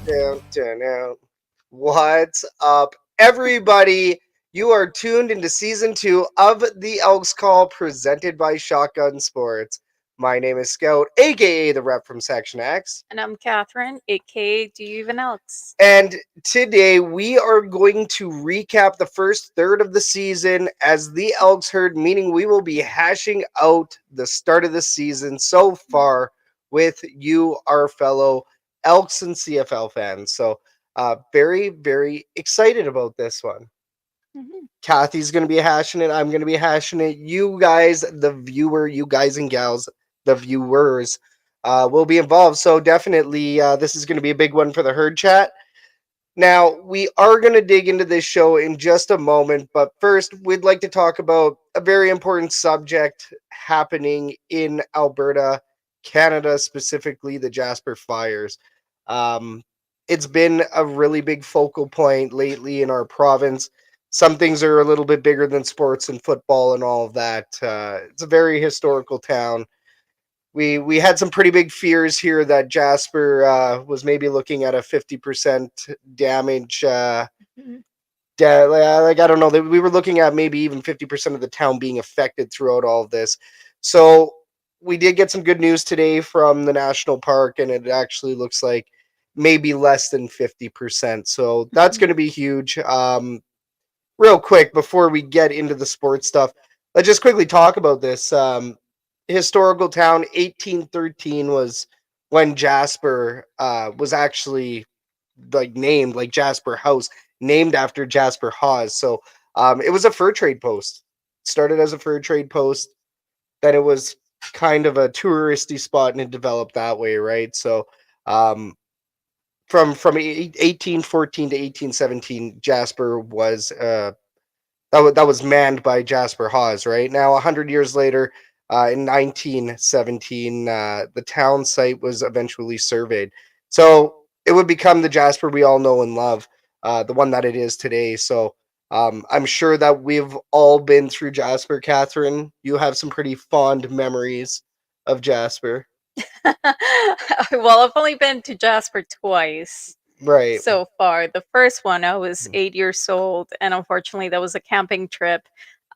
Dun, dun, dun. What's up, everybody? You are tuned into season 2 of the Elks Call presented by Shotgun Sports. My name is Scout, aka the rep from Section X. And I'm Catherine, aka Do You Even Elks? And today we are going to recap the first third of the season as the Elks herd, meaning we will be hashing out the start of the season so far with you, our fellow Elks and CFL fans. So, very, very excited about this one. Mm-hmm. Kathy's going to be hashing it. I'm going to be hashing it. You guys, you guys and gals, the viewers, will be involved. So, definitely, this is going to be a big one for the herd chat. Now, we are going to dig into this show in just a moment, but first, we'd like to talk about a very important subject happening in Alberta, Canada, specifically the Jasper fires. Um, it's been a really big focal point lately in our province. Some things are a little bit bigger than sports and football and all of that. It's a very historical town. We had some pretty big fears here that Jasper was maybe looking at a 50% damage. Mm-hmm. Like I don't know, we were looking at maybe even 50% of the town being affected throughout all of this. So we did get some good news today from the national park, and it actually looks like maybe less than 50%. So that's going to be huge. Real quick before we get into the sports stuff, let's just quickly talk about this. Historical town 1813 was when Jasper was actually like named, like Jasper House, named after Jasper Hawes. So it was a fur trade post. Started as a fur trade post, then it was kind of a touristy spot, and it developed that way, right? So um, from 1814 to 1817, Jasper was that was manned by Jasper Hawes, right? Now, 100 years later, in 1917, the town site was eventually surveyed. So it would become the Jasper we all know and love, the one that it is today. So I'm sure that we've all been through Jasper. Catherine, you have some pretty fond memories of Jasper. Well, I've only been to Jasper twice Right. so far. The first one, I was 8 years old, and unfortunately, that was a camping trip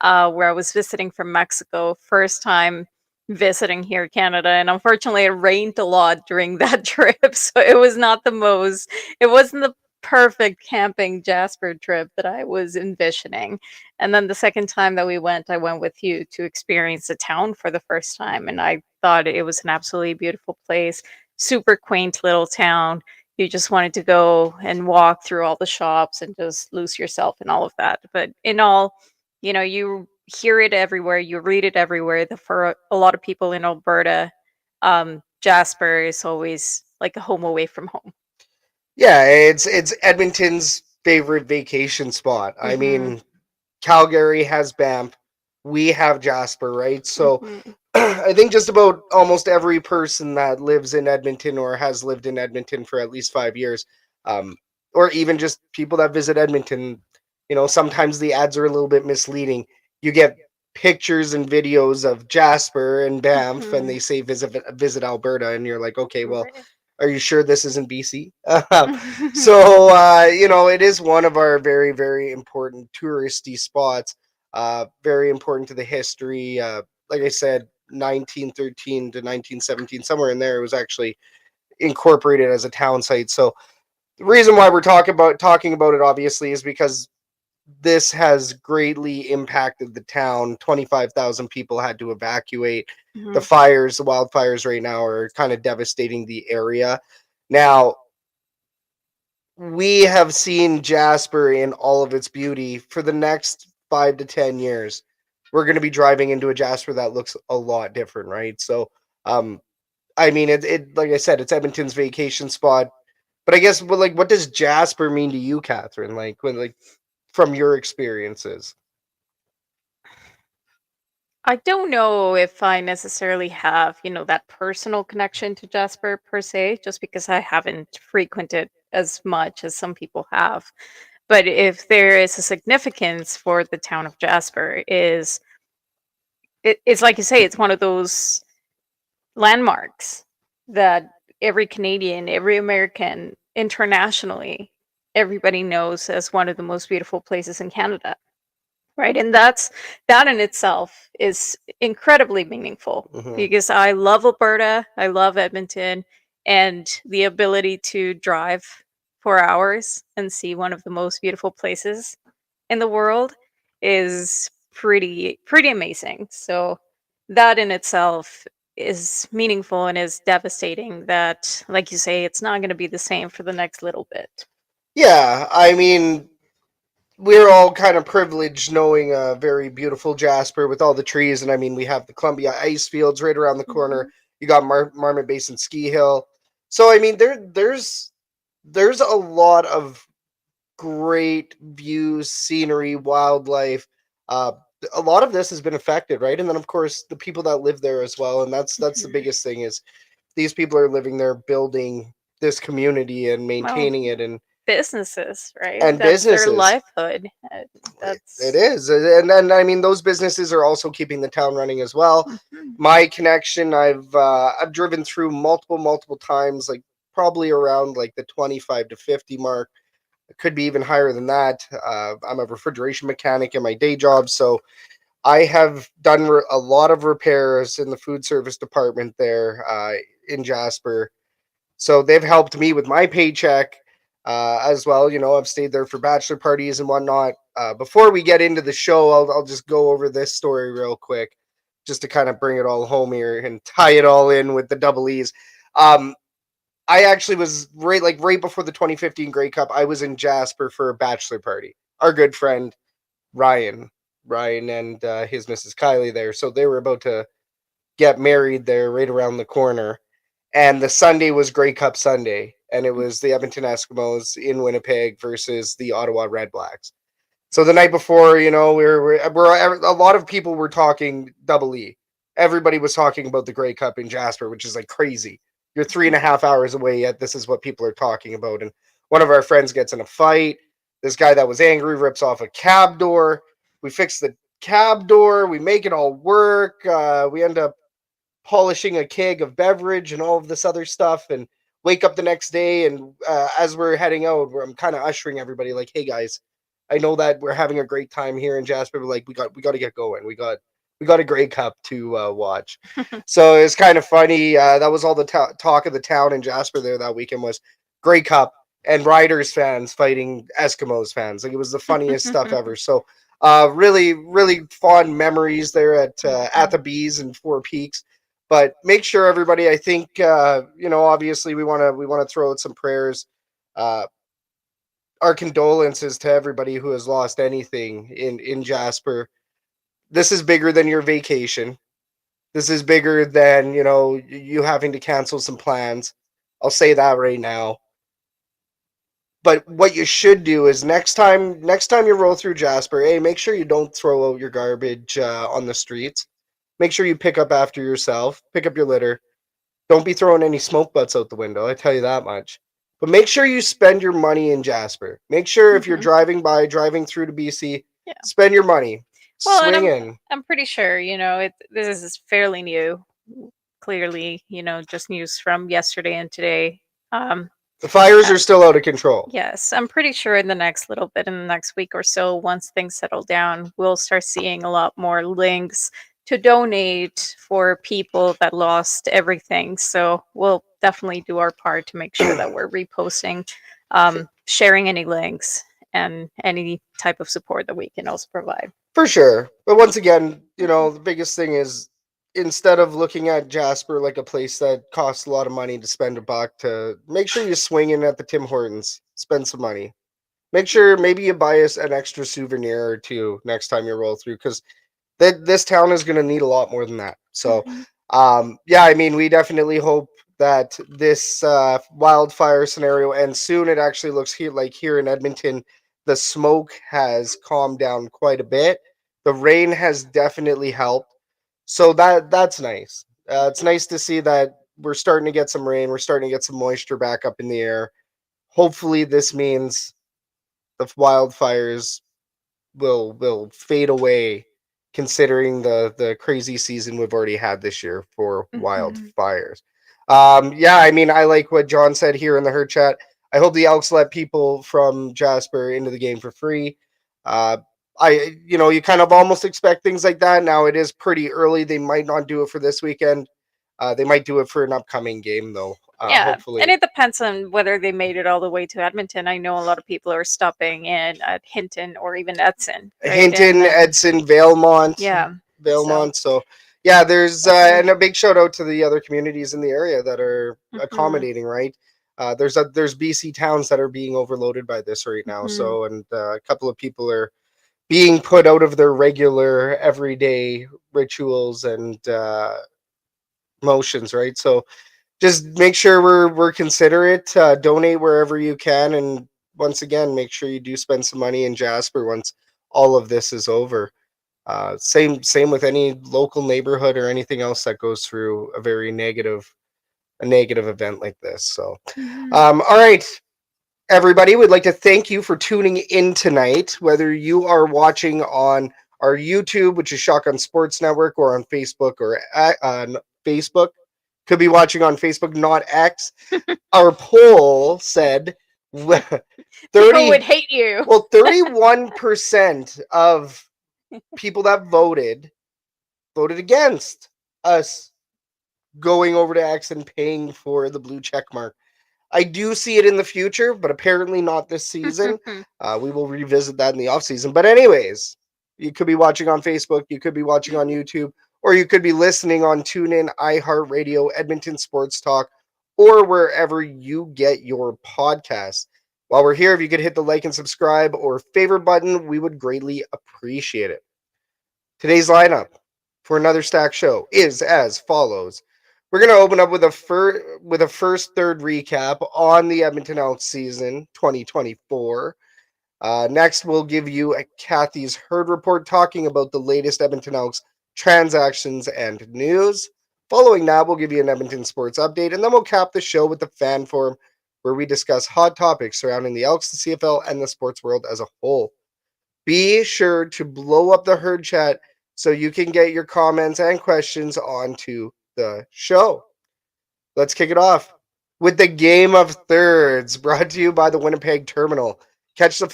where I was visiting from Mexico. First time visiting here, Canada, and unfortunately, it rained a lot during that trip, so it was not the most. It wasn't the perfect camping Jasper trip that I was envisioning. And then the second time that we went, I went with you to experience the town for the first time, and I thought it was an absolutely beautiful place, super quaint little town. You just wanted to go and walk through all the shops and just lose yourself in all of that. But in all, you hear it everywhere, you read it everywhere. For a lot of people in Alberta, Jasper is always like a home away from home. Yeah, it's Edmonton's favorite vacation spot. I Hmm. mean, Calgary has Banff. We have Jasper, right? So Hmm. I think just about almost every person that lives in Edmonton or has lived in Edmonton for at least 5 years, um, or even just people that visit Edmonton, sometimes the ads are a little bit misleading. You get pictures and videos of Jasper and Banff, and Hmm. they say visit Alberta, and you're like, okay, well, Right. are you sure this isn't BC? So it is one of our very, very important touristy spots. Very important to the history. Like I said, 1913 to 1917, somewhere in there, it was actually incorporated as a town site. So the reason why we're talking about it, obviously, is because this has greatly impacted the town. 25,000 people had to evacuate. The Hmm. fires, the wildfires right now are kind of devastating the area. Now, we have seen Jasper in all of its beauty for the next 5 to 10 years. We're going to be driving into a Jasper that looks a lot different, right? So, um, I mean, it like I said, it's Edmonton's vacation spot. But I guess, well, like, what does Jasper mean to you, Catherine? Like from your experiences. I don't know if I necessarily have, that personal connection to Jasper per se, just because I haven't frequented as much as some people have. But if there is a significance for the town of Jasper, it's like you say, it's one of those landmarks that every Canadian, every American internationally, everybody knows as one of the most beautiful places in Canada. Right. And that in itself is incredibly meaningful Hmm. because I love Alberta, I love Edmonton, and the ability to drive 4 hours and see one of the most beautiful places in the world is pretty amazing. So that in itself is meaningful and is devastating that, like you say, it's not going to be the same for the next little bit. Yeah, I mean, we're all kind of privileged knowing a very beautiful Jasper with all the trees, and I mean, we have the Columbia ice fields right around the corner. Mhm. You got Marmot Basin Ski Hill, so I mean, there's a lot of great views, scenery, wildlife. Uh, a lot of this has been affected, right? And then of course the people that live there as well, and that's the Mhm. biggest thing is these people are living there, building this community and Well, maintaining it, businesses, right? and That's their businesses. livelihood. It That's is, and then I mean those businesses are also keeping the town running as well. Mhm. My connection, I've driven through multiple times, like probably around like the 25 to 50 mark. It could be even higher than that. I'm a refrigeration mechanic in my day job, so I have done a lot of repairs in the food service department there in Jasper. So they've helped me with my paycheck as well. You know, I've stayed there for bachelor parties and whatnot. Before we get into the show, I'll just go over this story real quick, just to kind of bring it all home here and tie it all in with the double E's. Um, I actually was right before the 2015 Grey Cup. I was in Jasper for a bachelor party. Our good friend Ryan, Ryan and his Mrs. Kylie there. So they were about to get married there right around the corner. And the Sunday was Grey Cup Sunday, and it was the Edmonton Eskimos in Winnipeg versus the Ottawa Redblacks. So the night before, you know, we're a lot of people were talking double E. Everybody was talking about the Grey Cup in Jasper, which is like crazy. You're 3.5 hours away, yet this is what people are talking about. And one of our friends gets in a fight. This guy that was angry rips off a cab door. We fix the cab door. We make it all work. We end up polishing a keg of beverage and all of this other stuff, and wake up the next day, and as we're heading out, I'm kind of ushering everybody like, hey guys, I know that we're having a great time here in Jasper, but like we got to get going. We got a Grey Cup to watch. So it's kind of funny. That was all the talk of the town in Jasper there that weekend was Grey Cup and Riders fans fighting Eskimos fans. Like it was the funniest stuff ever. So really fond memories there at Mhm. the Bees and Four Peaks. But make sure everybody, I think, you know, obviously we want to throw out some prayers. Uh, our condolences to everybody who has lost anything in Jasper. This is bigger than your vacation. This is bigger than, you know, you having to cancel some plans. I'll say that right now. But what you should do is next time you roll through Jasper, hey, make sure you don't throw out your garbage on the streets. Make sure you pick up after yourself. Pick up your litter. Don't be throwing any smoke butts out the window, I tell you that much. But make sure you spend your money in Jasper. Make sure if you're Mhm. driving through to BC, Yeah. spend your money. Well, and Swing in. I'm pretty sure, this is fairly new. Clearly, just news from yesterday and today. Um, The fires uh, are still out of control. yes, I'm pretty sure in the next little bit, in the next week or so, once things settle down, we'll start seeing a lot more links to donate for people that lost everything. So we'll definitely do our part to make sure that we're reposting, sharing any links, and any type of support that we can also provide. For sure. But once again, you know, the biggest thing is instead of looking at Jasper like a place that costs a lot of money to spend a buck, to make sure you swing in at the Tim Hortons, spend some money. Make sure maybe you buy us an extra souvenir or two next time you roll through, because this town is going to need a lot more than that. So, Mhm. yeah, I mean, we definitely hope that this wildfire scenario ends soon. It actually looks here in Edmonton, the smoke has calmed down quite a bit. The rain has definitely helped, so that's nice. It's nice to see that we're starting to get some rain. We're starting to get some moisture back up in the air. Hopefully, this means the wildfires will fade away, considering the crazy season we've already had this year for Mhm. wildfires. Yeah, I mean, I like what John said here in the herd chat. I hope the Elks let people from Jasper into the game for free. Uh, you kind of almost expect things like that. Now it is pretty early. They might not do it for this weekend. They might do it for an upcoming game, though. Yeah, and Hopefully, it depends on whether they made it all the way to Edmonton. I know a lot of people are stopping in at Hinton or even Edson, right? And Hinton, then Edson, Valemont, yeah, so Valemont. So yeah, there's definitely. and a big shout out to the other communities in the area that are Hmm. accommodating. Right, there's BC towns that are being overloaded by this right now. Hmm. So and a couple of people are being put out of their regular everyday rituals and motions. Right, so just make sure we're considerate. Donate wherever you can, and once again, make sure you do spend some money in Jasper once all of this is over. Same with any local neighborhood or anything else that goes through a negative event like this. So, Hmm. all right, everybody, we'd like to thank you for tuning in tonight. Whether you are watching on our YouTube, which is Shotgun Sports Network, or on Facebook on Facebook, could be watching on Facebook, not X. Our poll said People would 30 hate you. well 31% of people that voted against us going over to X and paying for the blue check mark. I do see it in the future, but apparently not this season. We will revisit that in the off season. But anyways, you could be watching on Facebook, you could be watching on YouTube, or you could be listening on TuneIn, iHeartRadio, Edmonton Sports Talk, or wherever you get your podcasts. While we're here, if you could hit the like and subscribe or favorite button, we would greatly appreciate it. Today's lineup for another stack show is as follows. We're going to open up with a first third recap on the Edmonton Elks season 2024. Next, we'll give you a Kathy's Herd report talking about the latest Edmonton Elks transactions and news. Following that, we'll give you an Edmonton sports update, and then we'll cap the show with the fan forum where we discuss hot topics surrounding the Elks, the CFL, and the sports world as a whole. Be sure to blow up the herd chat so you can get your comments and questions onto the show. Let's kick it off with the Game of Thirds, brought to you by the Winnipeg Terminal. Catch the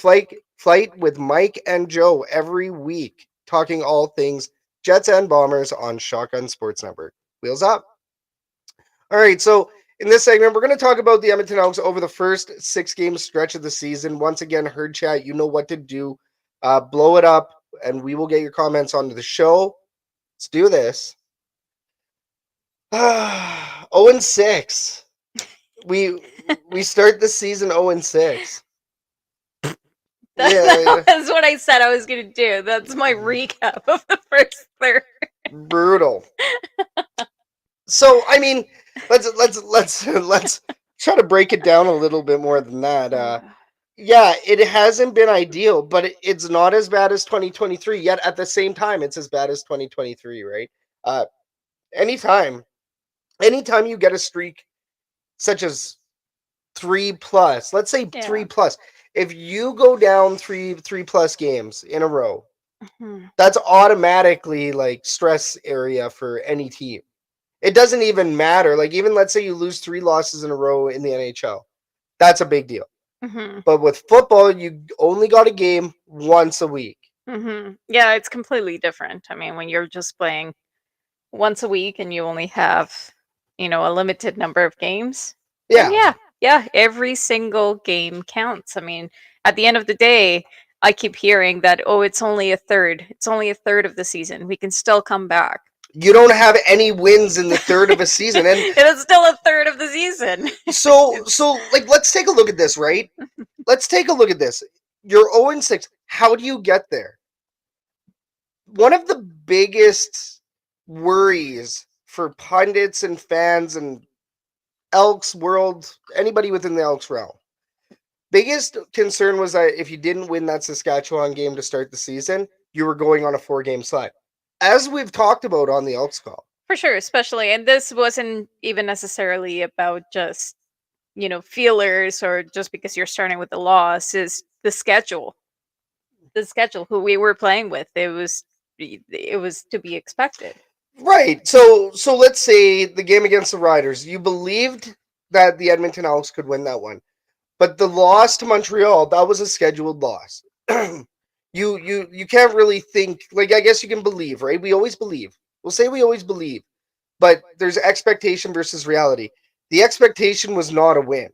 flight with Mike and Joe every week, talking all things Jets and Bombers on Shotgun Sports Network. Wheels up. All right, so in this segment, we're going to talk about the Edmonton Elks over the first 6 game stretch of the season. Once again, herd chat, you know what to do. Blow it up, and we will get your comments onto the show. Let's do this. 0-6. We start the season 0-6. That Yeah, was what I said I was going to do. That's my recap of the first third. brutal. So I mean, let's try to break it down a little bit more than that. Yeah, it hasn't been ideal, but it's not as bad as 2023. Yet at the same time, it's as bad as 2023, right? Uh, anytime, anytime you get a streak such as 3+, let's say Yeah. 3+, if you go down three plus games in a row, Mhm. that's automatically like stress area for any team. It doesn't even matter. Like even let's say you lose 3 losses in a row in the NHL, that's a big deal. Mhm. But with football, you only got a game once a week. Mhm. Yeah, it's completely different. I mean, when you're just playing once a week and you only have, a limited number of games, then Yeah, yeah, every single game counts. I mean, at the end of the day, I keep hearing that, oh, it's only a third. It's only a third of the season. We can still come back. you don't have any wins in the third of a season, and It is still a third of the season. so It's so like let's take a look at this, right? Let's take a look at this. You're 0-6. How do you get there? One of the biggest worries for pundits and fans and Elks world, anybody within the Elks realm, biggest concern was that if you didn't win that Saskatchewan game to start the season, you were going on a 4 game slide. As we've talked about on the Elks call. for sure, especially, and this wasn't even necessarily about just, feelers or just because you're starting with the loss, is the schedule. The schedule, who we were playing with, it was to be expected. Right. So let's say the game against the Riders, you believed that the Edmonton Elks could win that one. But the loss to Montreal, that was a scheduled loss. You can't really think, like, I guess you can believe, right? We always believe. We'll say we always believe. But there's expectation versus reality. The expectation was not a win.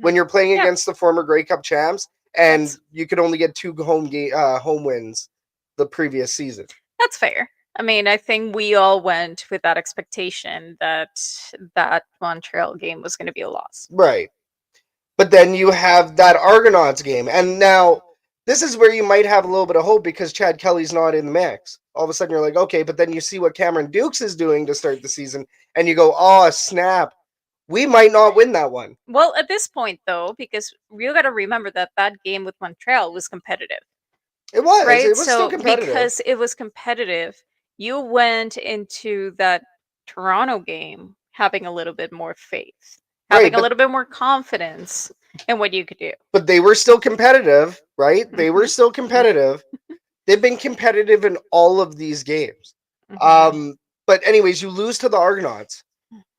When Mhm. you're playing Yeah, against the former Grey Cup champs and that's you could only get two home wins the previous season. that's fair. I mean, I think we all went with that expectation that that Montreal game was going to be a loss. Right. But then you have that Argonauts game. And now this is where you might have a little bit of hope because Chad Kelly's not in the mix. All of a sudden you're like, okay, but then you see what Cameron Dukes is doing to start the season and you go, oh, snap. We might not win that one. Well, at this point, though, because you got to remember that that game with Montreal was competitive, It was. right? It was still So, competitive. because it was competitive, you went into that Toronto game having a little bit more faith, Right, having a little bit more confidence in what you could do. but they were still competitive, right? They were Hmm. still competitive. They've been competitive in all of these games. Hmm. But anyways, you lose to the Argonauts.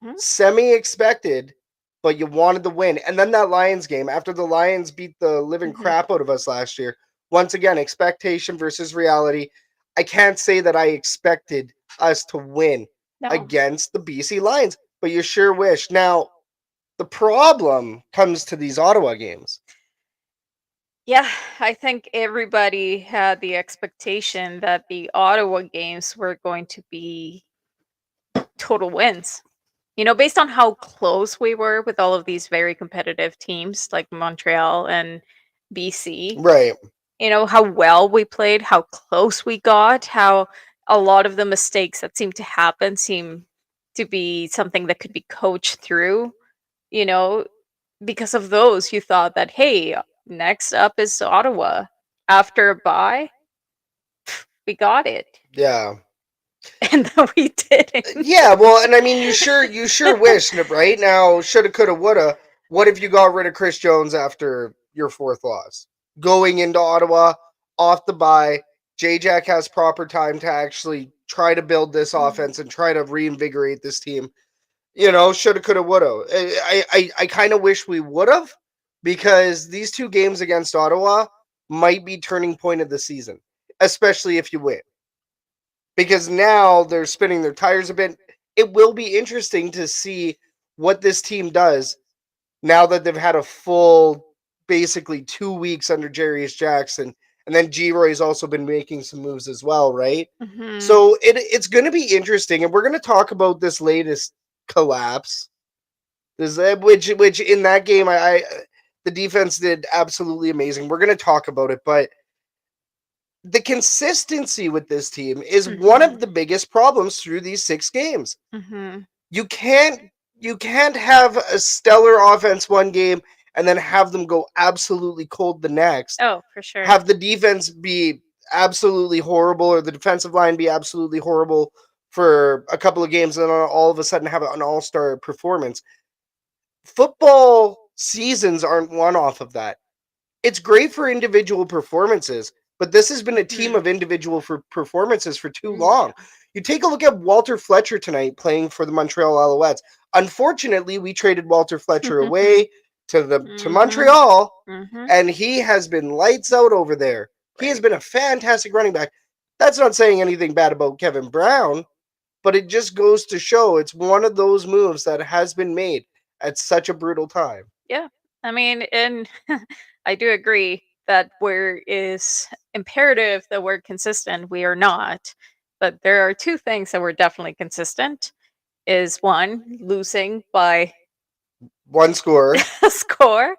Hmm. Semi-expected, but you wanted to win. And then that Lions game, after the Lions beat the living Hmm. crap out of us last year, once again, expectation versus reality. I can't say that I expected us to win No. against the BC Lions, but you sure wish. Now, the problem comes to these Ottawa games. Yeah, I think everybody had the expectation that the Ottawa games were going to be total wins. You know, based on how close we were with all of these very competitive teams like Montreal and BC, Right. you know, how well we played, how close we got, how a lot of the mistakes that seem to happen seem to be something that could be coached through, you know, because of those, you thought that, hey, next up is Ottawa. After a bye, we got it. Yeah. And then we didn't. Yeah, well, and I mean, you sure wish, right? Now, shoulda, coulda, woulda. What if you got rid of Chris Jones after your fourth loss? Going into Ottawa, off the bye, J-Jack has proper time to actually try to build this offense and try to reinvigorate this team. Shoulda, coulda, woulda. I kind of wish we would have because these two games against Ottawa might be turning point of the season, especially if you win because now they're spinning their tires a bit. It will be interesting to see what this team does now that they've had a full, basically 2 weeks under Jarius Jackson, and then G Roy's also been making some moves as well, right? Hmm. So it's going to be interesting, and we're going to talk about this latest collapse. Which in that game, I the defense did absolutely amazing. We're going to talk about it, but the consistency with this team is one Hmm. of the biggest problems through these 6 games. Hmm. You can't you can't have a stellar offense one game and then have them go absolutely cold the next. Oh, for sure. Have the defense be absolutely horrible or the defensive line be absolutely horrible for a couple of games and then all of a sudden have an all-star performance. Football seasons aren't one off of that. It's great for individual performances, but this has been a team Hmm. of individual performances for too long. Yeah. You take a look at Walter Fletcher tonight playing for the Montreal Alouettes. Unfortunately, we traded Walter Fletcher away to Hmm. Montreal, Hmm. and he has been lights out over there. He has Right. been a fantastic running back. That's not saying anything bad about Kevin Brown, but it just goes to show it's one of those moves that has been made at such a brutal time. Yeah. I mean, and I do agree that where is imperative that we're consistent, we are not. But there are two things that were definitely consistent. Is one, losing by One score. a score,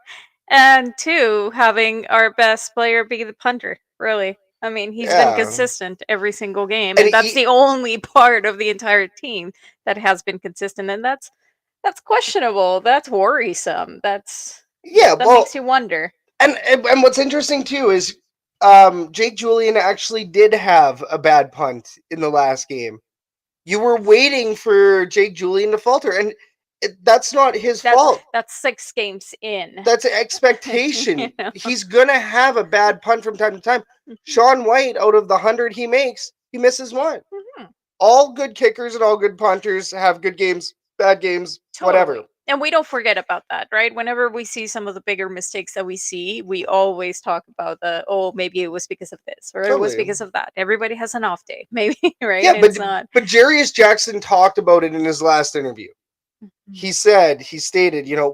and two, having our best player be the punter. Really, I mean, he's been Yeah. consistent every single game, And and that's the only part of the entire team that has been consistent, and that's questionable. That's worrisome. yeah, That well, makes you wonder. and what's interesting too is Jake Julian actually did have a bad punt in the last game. You were waiting for Jake Julian to falter, and that's not his That's fault. that's 6 games in. That's an You expectation. know? He's gonna have a bad punt from time to time. Mhm. Sean White, out of the 100 he makes, he misses one. Mhm. All good kickers and all good punters have good games, bad games, whatever. Totally. And we don't forget about that, right? Whenever we see some of the bigger mistakes that we see, we always talk about maybe it was because of this or it was Totally. because of that. Everybody has an off day, maybe, right? Yeah, It's not. but Jarius Jackson talked about it in his last interview. He stated,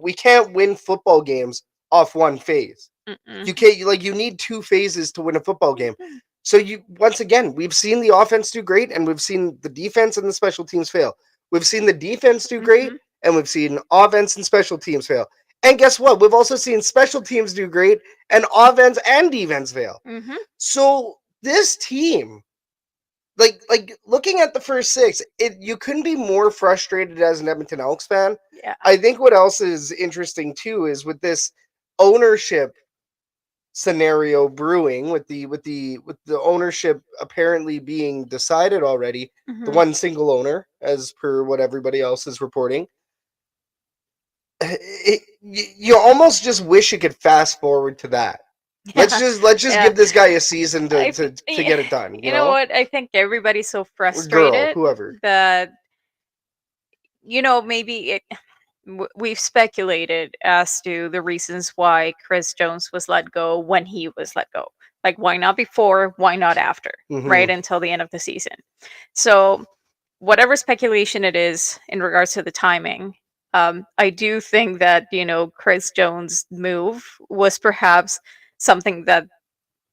we can't win football games off one phase. You can't, you need two phases to win a football game. So once again, we've seen the offense do great and we've seen the defense and the special teams fail. We've seen the defense do great and we've seen offense and special teams fail. And guess what? We've also seen special teams do great and offense and defense fail. So this team, like looking at the first six, you couldn't be more frustrated as an Edmonton Elks fan. Yeah. I think what else is interesting too is with this ownership scenario brewing, with the ownership apparently being decided already, the one single owner, as per what everybody else is reporting. You almost just wish you could fast forward to that. Let's just give this guy a season to get it done. You know what? I think everybody's so Or frustrated girl, whoever. that maybe we've speculated as to the reasons why Chris Jones was let go when he was let go. Like, why not before? Why not after? Right until the end of the season. So, whatever speculation it is in regards to the timing, I do think that Chris Jones' move was perhaps something that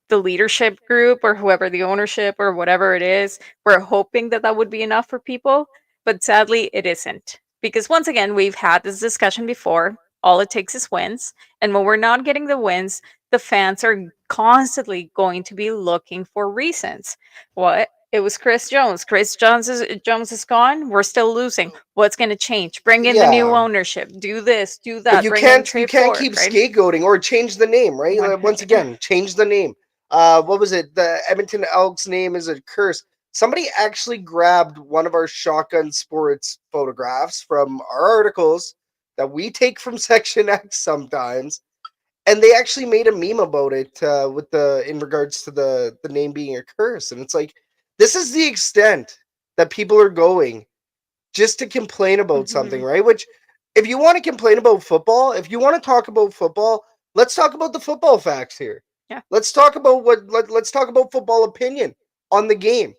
the leadership group or whoever the ownership or whatever it is, we're hoping that that would be enough for people, but sadly it isn't. Because once again, we've had this discussion before. All it takes is wins. And when we're not getting the wins, the fans are constantly going to be looking for reasons. What? It was Chris Jones. Jones is gone. We're still losing. What's going to change? Bring in the new ownership. Do this. Do that. But you Bring in can't Tre Ford, keep right? scapegoating or change the name, right? Once again, change the name. What was it? The Edmonton Elks name is a curse. Somebody actually grabbed one of our Shotgun Sports photographs from our articles that we take from Section X sometimes, and they actually made a meme about it in regards to the name being a curse. And it's like, this is the extent that people are going just to complain about something, right? Which, if you want to complain about football, if you want to talk about football, let's talk about the football facts here. Yeah. Let's talk about let's talk about football opinion on the game.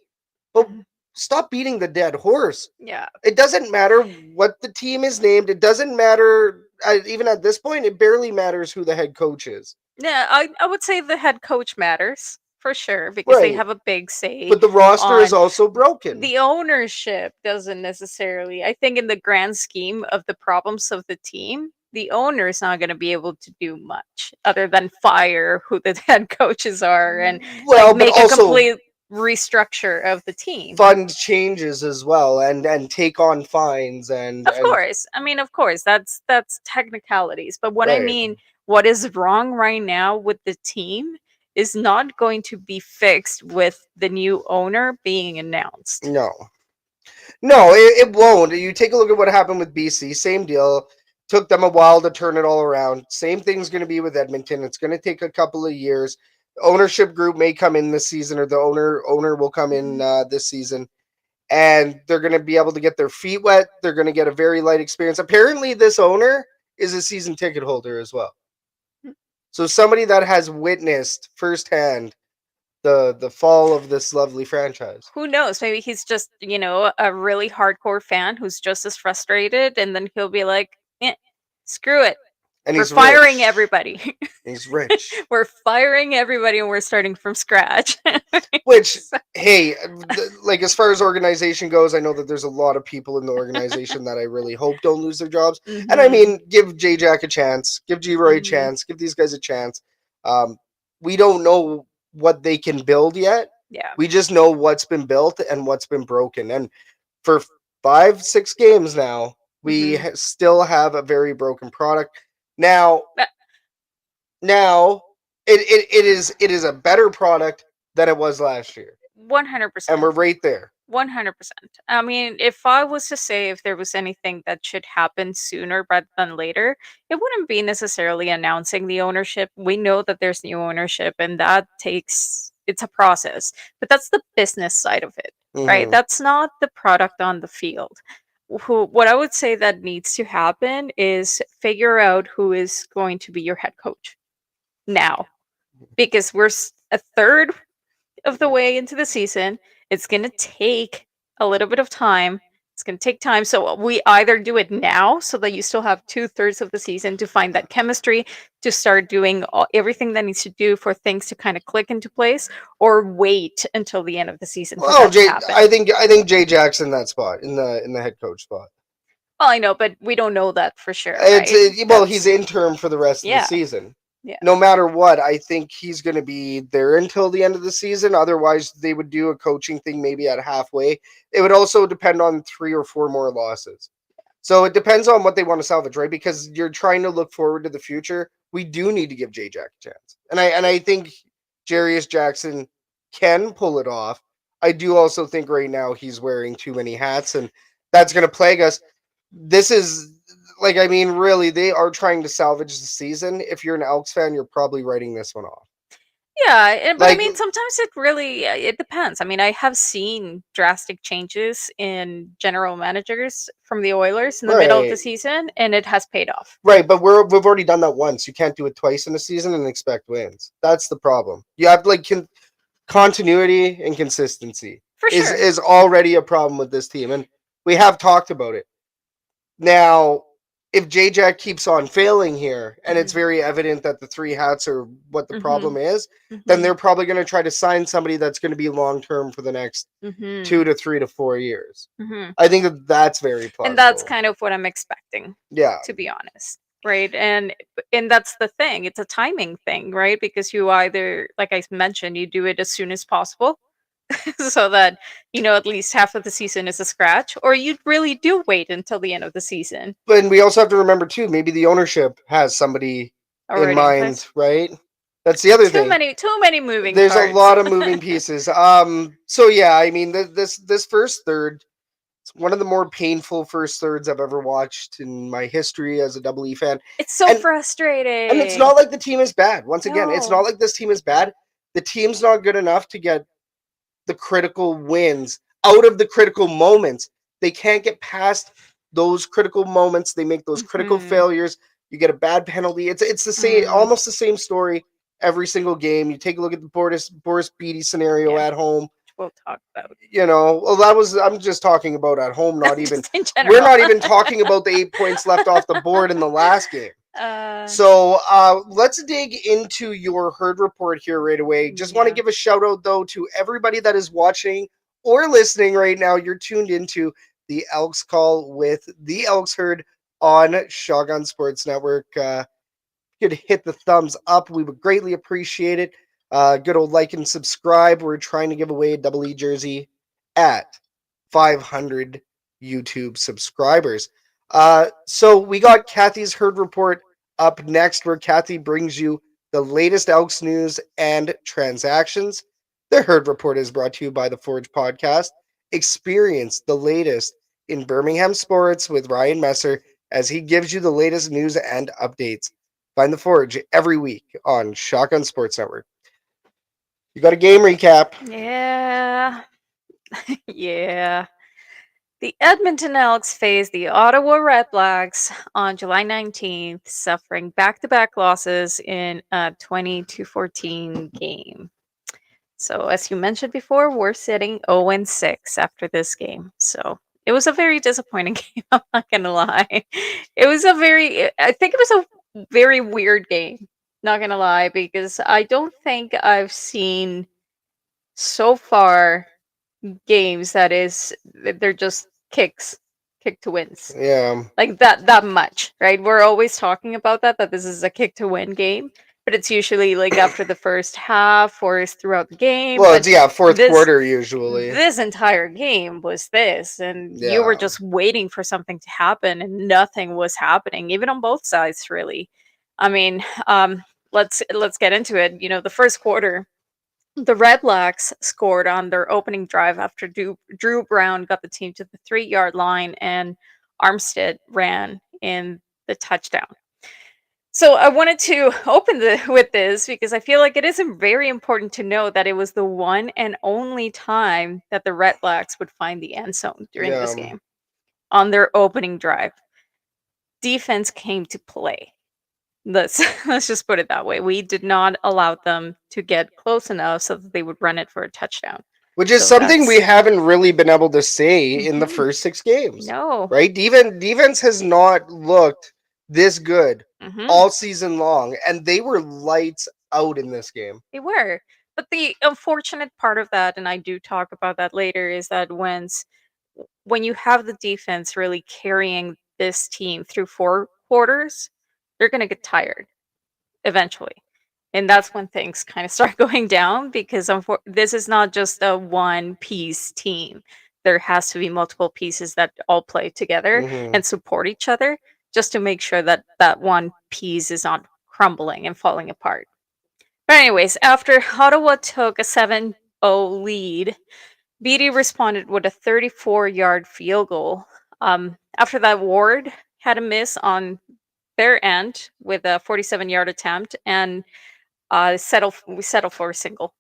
But stop beating the dead horse. Yeah. It doesn't matter what the team is named. It doesn't matter, even at this point, it barely matters who the head coach is. Yeah, I would say the head coach matters for sure because they Right. have a big say. But the roster is also broken. The ownership doesn't necessarily. I think in the grand scheme of the problems of the team, the owner is not going to be able to do much other than fire who the head coaches are and make a complete restructure of the team. Fund changes as well and take on fines and course. I mean, of course, that's technicalities. But what I mean, what is wrong right now with the team is not going to be fixed with the new owner being announced. No, it won't. You take a look at what happened with BC, same deal. Took them a while to turn it all around. Same thing's going to be with Edmonton. It's going to take a couple of years. Ownership group may come in this season, or the owner will come in this season, and they're going to be able to get their feet wet. They're going to get a very light experience. Apparently, this owner is a season ticket holder as well. So somebody that has witnessed firsthand the fall of this lovely franchise. Who knows? Maybe he's just, a really hardcore fan who's just as frustrated, and then he'll be like, screw it. And we're firing everybody. He's rich. We're firing everybody and we're starting from scratch. Which, hey, like as far as organization goes, I know that there's a lot of people in the organization that I really hope don't lose their jobs. And I mean, give J-Jack a chance, give G-Roy a chance, give these guys a chance. We don't know what they can build yet. Yeah. We just know what's been built and what's been broken. And for 5-6 games now, we still have a very broken product. Now it is a better product than it was last year. 100%. And we're right there. 100%. I mean, if I was to say if there was anything that should happen sooner rather than later, it wouldn't be necessarily announcing the ownership. We know that there's new ownership and it's a process, but that's the business side of it, right? That's not the product on the field. what I would say that needs to happen is figure out who is going to be your head coach now, because we're a third of the way into the season. It's going to take a little bit of time. It's going to take time. So we either do it now so that you still have 2/3 of the season to find that chemistry, to start doing everything that needs to do for things to kind of click into place, or wait until the end of the season for Oh, that to Jay, happen. I think Jay Jackson that spot in the head coach spot. Well, I know, but we don't know that for sure, It's right? well, he's interim for the rest of the Yeah, season. yeah. No matter what, I think he's going to be there until the end of the season. Otherwise, they would do a coaching thing maybe at halfway. It would also depend on 3 or 4 more losses. So it depends on what they want to salvage, right? Because you're trying to look forward to the future. We do need to give Jay Jack a chance, and I think Jarius Jackson can pull it off. I do also think right now he's wearing too many hats, and that's going to plague us. This is like, I mean, really, they are trying to salvage the season. If you're an Elks fan, you're probably writing this one off. Yeah, but I Like, mean, sometimes it really it depends. I mean, I have seen drastic changes in general managers from the Oilers in the middle of the right, season, and it has paid off right, but we've already done that once. You can't do it twice in a season and expect wins. That's the problem. You have like continuity and consistency for is sure. is already a problem with this team, and we have talked about it. Now, if J-Jack keeps on failing here, and it's Hmm. very evident that the 3 hats are what the Hmm. problem is, then Hmm. they're probably going to try to sign somebody that's going to be long term for the next Hmm. 2 to 3 to 4 years. Hmm. I think that that's very And that's plausible. kind of what I'm expecting, Yeah, to be honest. Right. And that's the thing. It's a timing thing, right? Because you either, like I mentioned, you do it as soon as possible so that at least half of the season is a scratch, or you really do wait until the end of the season but we also have to remember too. Maybe the ownership has somebody in already in mind, place. right? That's the other thing. Too many moving There's a parts. lot of moving pieces. So yeah, I mean, this first third, it's one of the more painful first thirds I've ever watched in my history as a Double E fan. It's so And and it's frustrating. not like the team is bad. Once again, it's not No. like this team is bad. The team's not good enough to get the critical wins out of the critical moments. They can't get past those critical moments. They make those critical Hmm. failures. You get a bad penalty. It's the same, Mm. almost the same story every single game. You take a look at the Boris Beatty scenario Yeah, at home. we'll talk about. Well, that was, I'm just talking about at home. Not even, Just in we're general. not even talking about the 8 points left off the board in the last game. uh, So let's dig into your herd report here right away. Just want to yeah. give a shout out, though, to everybody that is watching or listening right now. You're tuned into the Elks Call with the Elks Herd on Shotgun Sports Network. You could hit the thumbs up. We would greatly appreciate it. Good old like and subscribe. We're trying to give away a Double E jersey at 500 YouTube subscribers. So we got Kathy's herd report up next, where Kathy brings you the latest Elks news and transactions. The herd report is brought to you by the Forge Podcast. Experience the latest in Birmingham sports with Ryan Messer as he gives you the latest news and updates. Find the Forge every week on Shotgun Sports Network. You got a game recap. Yeah. Yeah. The Edmonton Elks faced the Ottawa Redblacks on July 19th, suffering back-to-back losses in a 20-14 game. So, as you mentioned before, we're sitting 0-6 after this game. So, it was a very disappointing game. I'm not gonna lie. I think it was a very weird game. Not gonna lie, because I don't think I've seen so far games they're just kick to wins Yeah. like that much, right? We're always talking about that this is a kick to win game, but it's usually like after the first half or is throughout the game. Well, But it's, yeah, fourth this quarter usually. this entire game was this, and you were Yeah. just waiting for something to happen, and nothing was happening, even on both sides, really. I mean, let's get into it. The first quarter, the Red Blacks scored on their opening drive after Drew Brown got the team to the 3-yard line, and Armstead ran in the touchdown. So I wanted to open with this because I feel like it is very important to know that it was the one and only time that the Red Blacks would find the end zone during this Yeah. game. on their opening drive. Defense came to play. Let's let's just put it that way. We did not allow them to get close enough so that they would run it for a touchdown. Which is So something we that's haven't really been able to say in the Mhm. first 6 games, No. right? Defense has not looked this good Mhm. all season long, and they were lights out in this game. They were. But the unfortunate part of that, and I do talk about that later, is that when you have the defense really carrying this team through 4 quarters, they're going to get tired eventually. And that's when things kind of start going down because this is not just a one piece team. There has to be multiple pieces that all play together Hmm. and support each other just to make sure that that one piece is not crumbling and falling apart. But anyways, after Ottawa took a 7-0 lead, Beatty responded with a 34-yard field goal. After that, Ward had a miss on their end with a 47-yard attempt, and we settled for a single.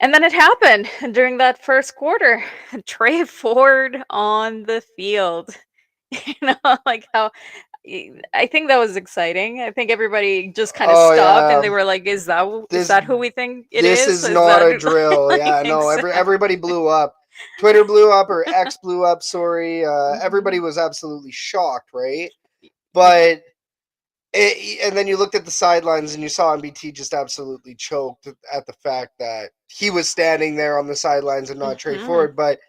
And then it happened during that first quarter. Tre Ford on the field. Like how I think that was exciting. I think everybody just kind of Oh stopped and they yeah, were like, is this that who we think it this is? is Is not that a drill. like Yeah, no, exactly? everybody blew up. Twitter blew up, or X blew up. Sorry, everybody Mhm. was absolutely shocked, right? We did. But and then you looked at the sidelines and you saw MBT just absolutely choked at the fact that he was standing there on the sidelines and not Tre Mhm. Ford. But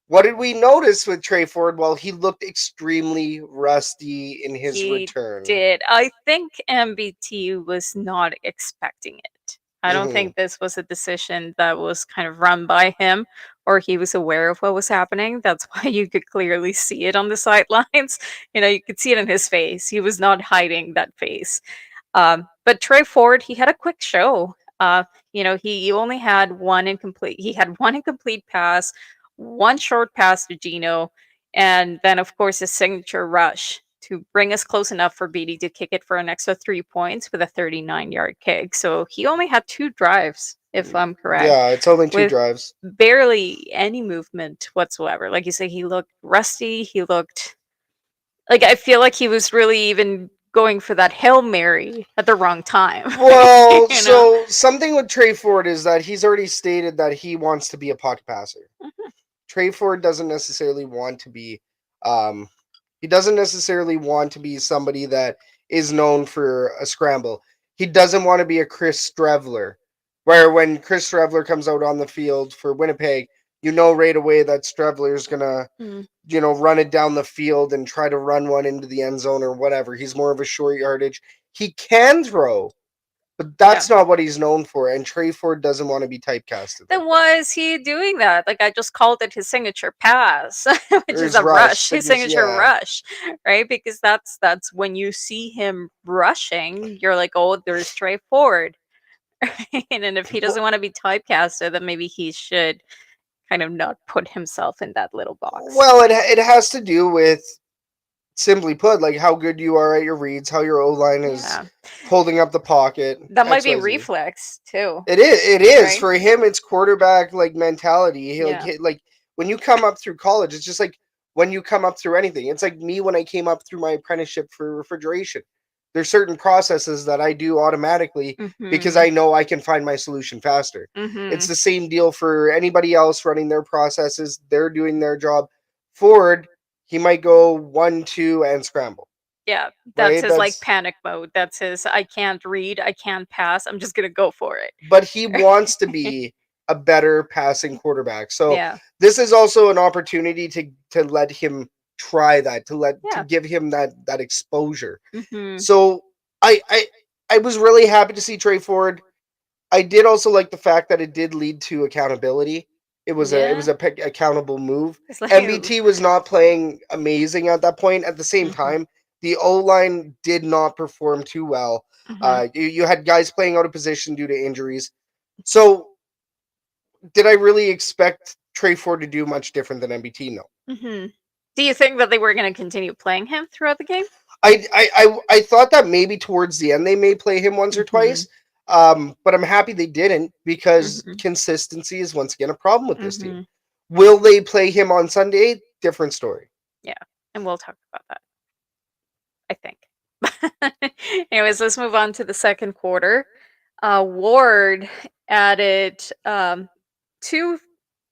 what did we notice with Tre Ford? Well, he looked extremely rusty in his He return. did. I think MBT was not expecting it. I don't Hmm. think this was a decision that was kind of run by him or he was aware of what was happening. That's why you could clearly see it on the sidelines. You could see it in his face. He was not hiding that face. But Tre Ford, he had a quick show. He only had one incomplete. He had one incomplete pass, one short pass to Gino, and then of course a signature rush to bring us close enough for Beatty to kick it for an extra 3 points with a 39-yard kick. So he only had 2 drives, if I'm correct, Yeah, it's only two with drives. barely any movement whatsoever. Like you say, he looked rusty. He looked like I feel like he was really even going for that Hail Mary at the wrong time. Well, you know? so something with Tre Ford is that he's already stated that he wants to be a pocket passer. Mhm. Tre Ford doesn't necessarily want to be um he doesn't necessarily want to be somebody that is known for a scramble. He doesn't want to be a Chris Strevler, where when Chris Strevler comes out on the field for Winnipeg, you know right away that Strevler's gonna, Mm, run it down the field and try to run one into the end zone or whatever. He's more of a short yardage. He can throw, but yeah. that's not what he's known for. And Tre Ford doesn't want to be typecasted like Then that. why is he doing that? Like I just called it his signature pass, which is There's a rush, rush, his signature, signature yeah. rush, right? Because that's when you see him rushing, you're like, oh, there's Tre Ford. And if he doesn't want to be typecasted, then maybe he should kind of not put himself in that little box. Well, it has to do with, simply put, like how good you are at your reads, how your O line is Yeah. holding up the pocket, That might X be Y Z. reflex too, It is right? for him. It's quarterback like mentality. Yeah. Like when you come up through college, it's just like when you come up through anything. It's like me when I came up through my apprenticeship for refrigeration. There's certain processes that I do automatically because Mhm. I know I can find my solution faster. It's Mhm. the same deal for anybody else running their processes. They're doing their job. Ford, he might go 1, 2, and scramble. Yeah, that's Right? his like That's panic mode. That's his I can't read, I can't pass. I'm just going to go for But he it. wants to be a better passing quarterback. So Yeah. this is also an opportunity to let him try that, to Yeah. give him that exposure. Mhm. So I I I was really happy to see Tre Ford. I did also like the fact that it did lead to accountability. It was Yeah. a accountable move. It's like MBT was not playing amazing at that point. At the same mhm. time, the O line did not perform too well. Mhm. You had guys playing out of position due to injuries. So did I really expect Tre Ford to do much different than MBT? No. Mhm. Do you think that they were going to continue playing him throughout the game? I thought that maybe towards the end they may play him once or Mhm. twice. But I'm happy they didn't because Mhm. consistency is once again a problem with this team. Mhm. Will they play him on Sunday? different story. Yeah, and we'll talk about that, I think. Anyways, let's move on to the second quarter. Ward added 2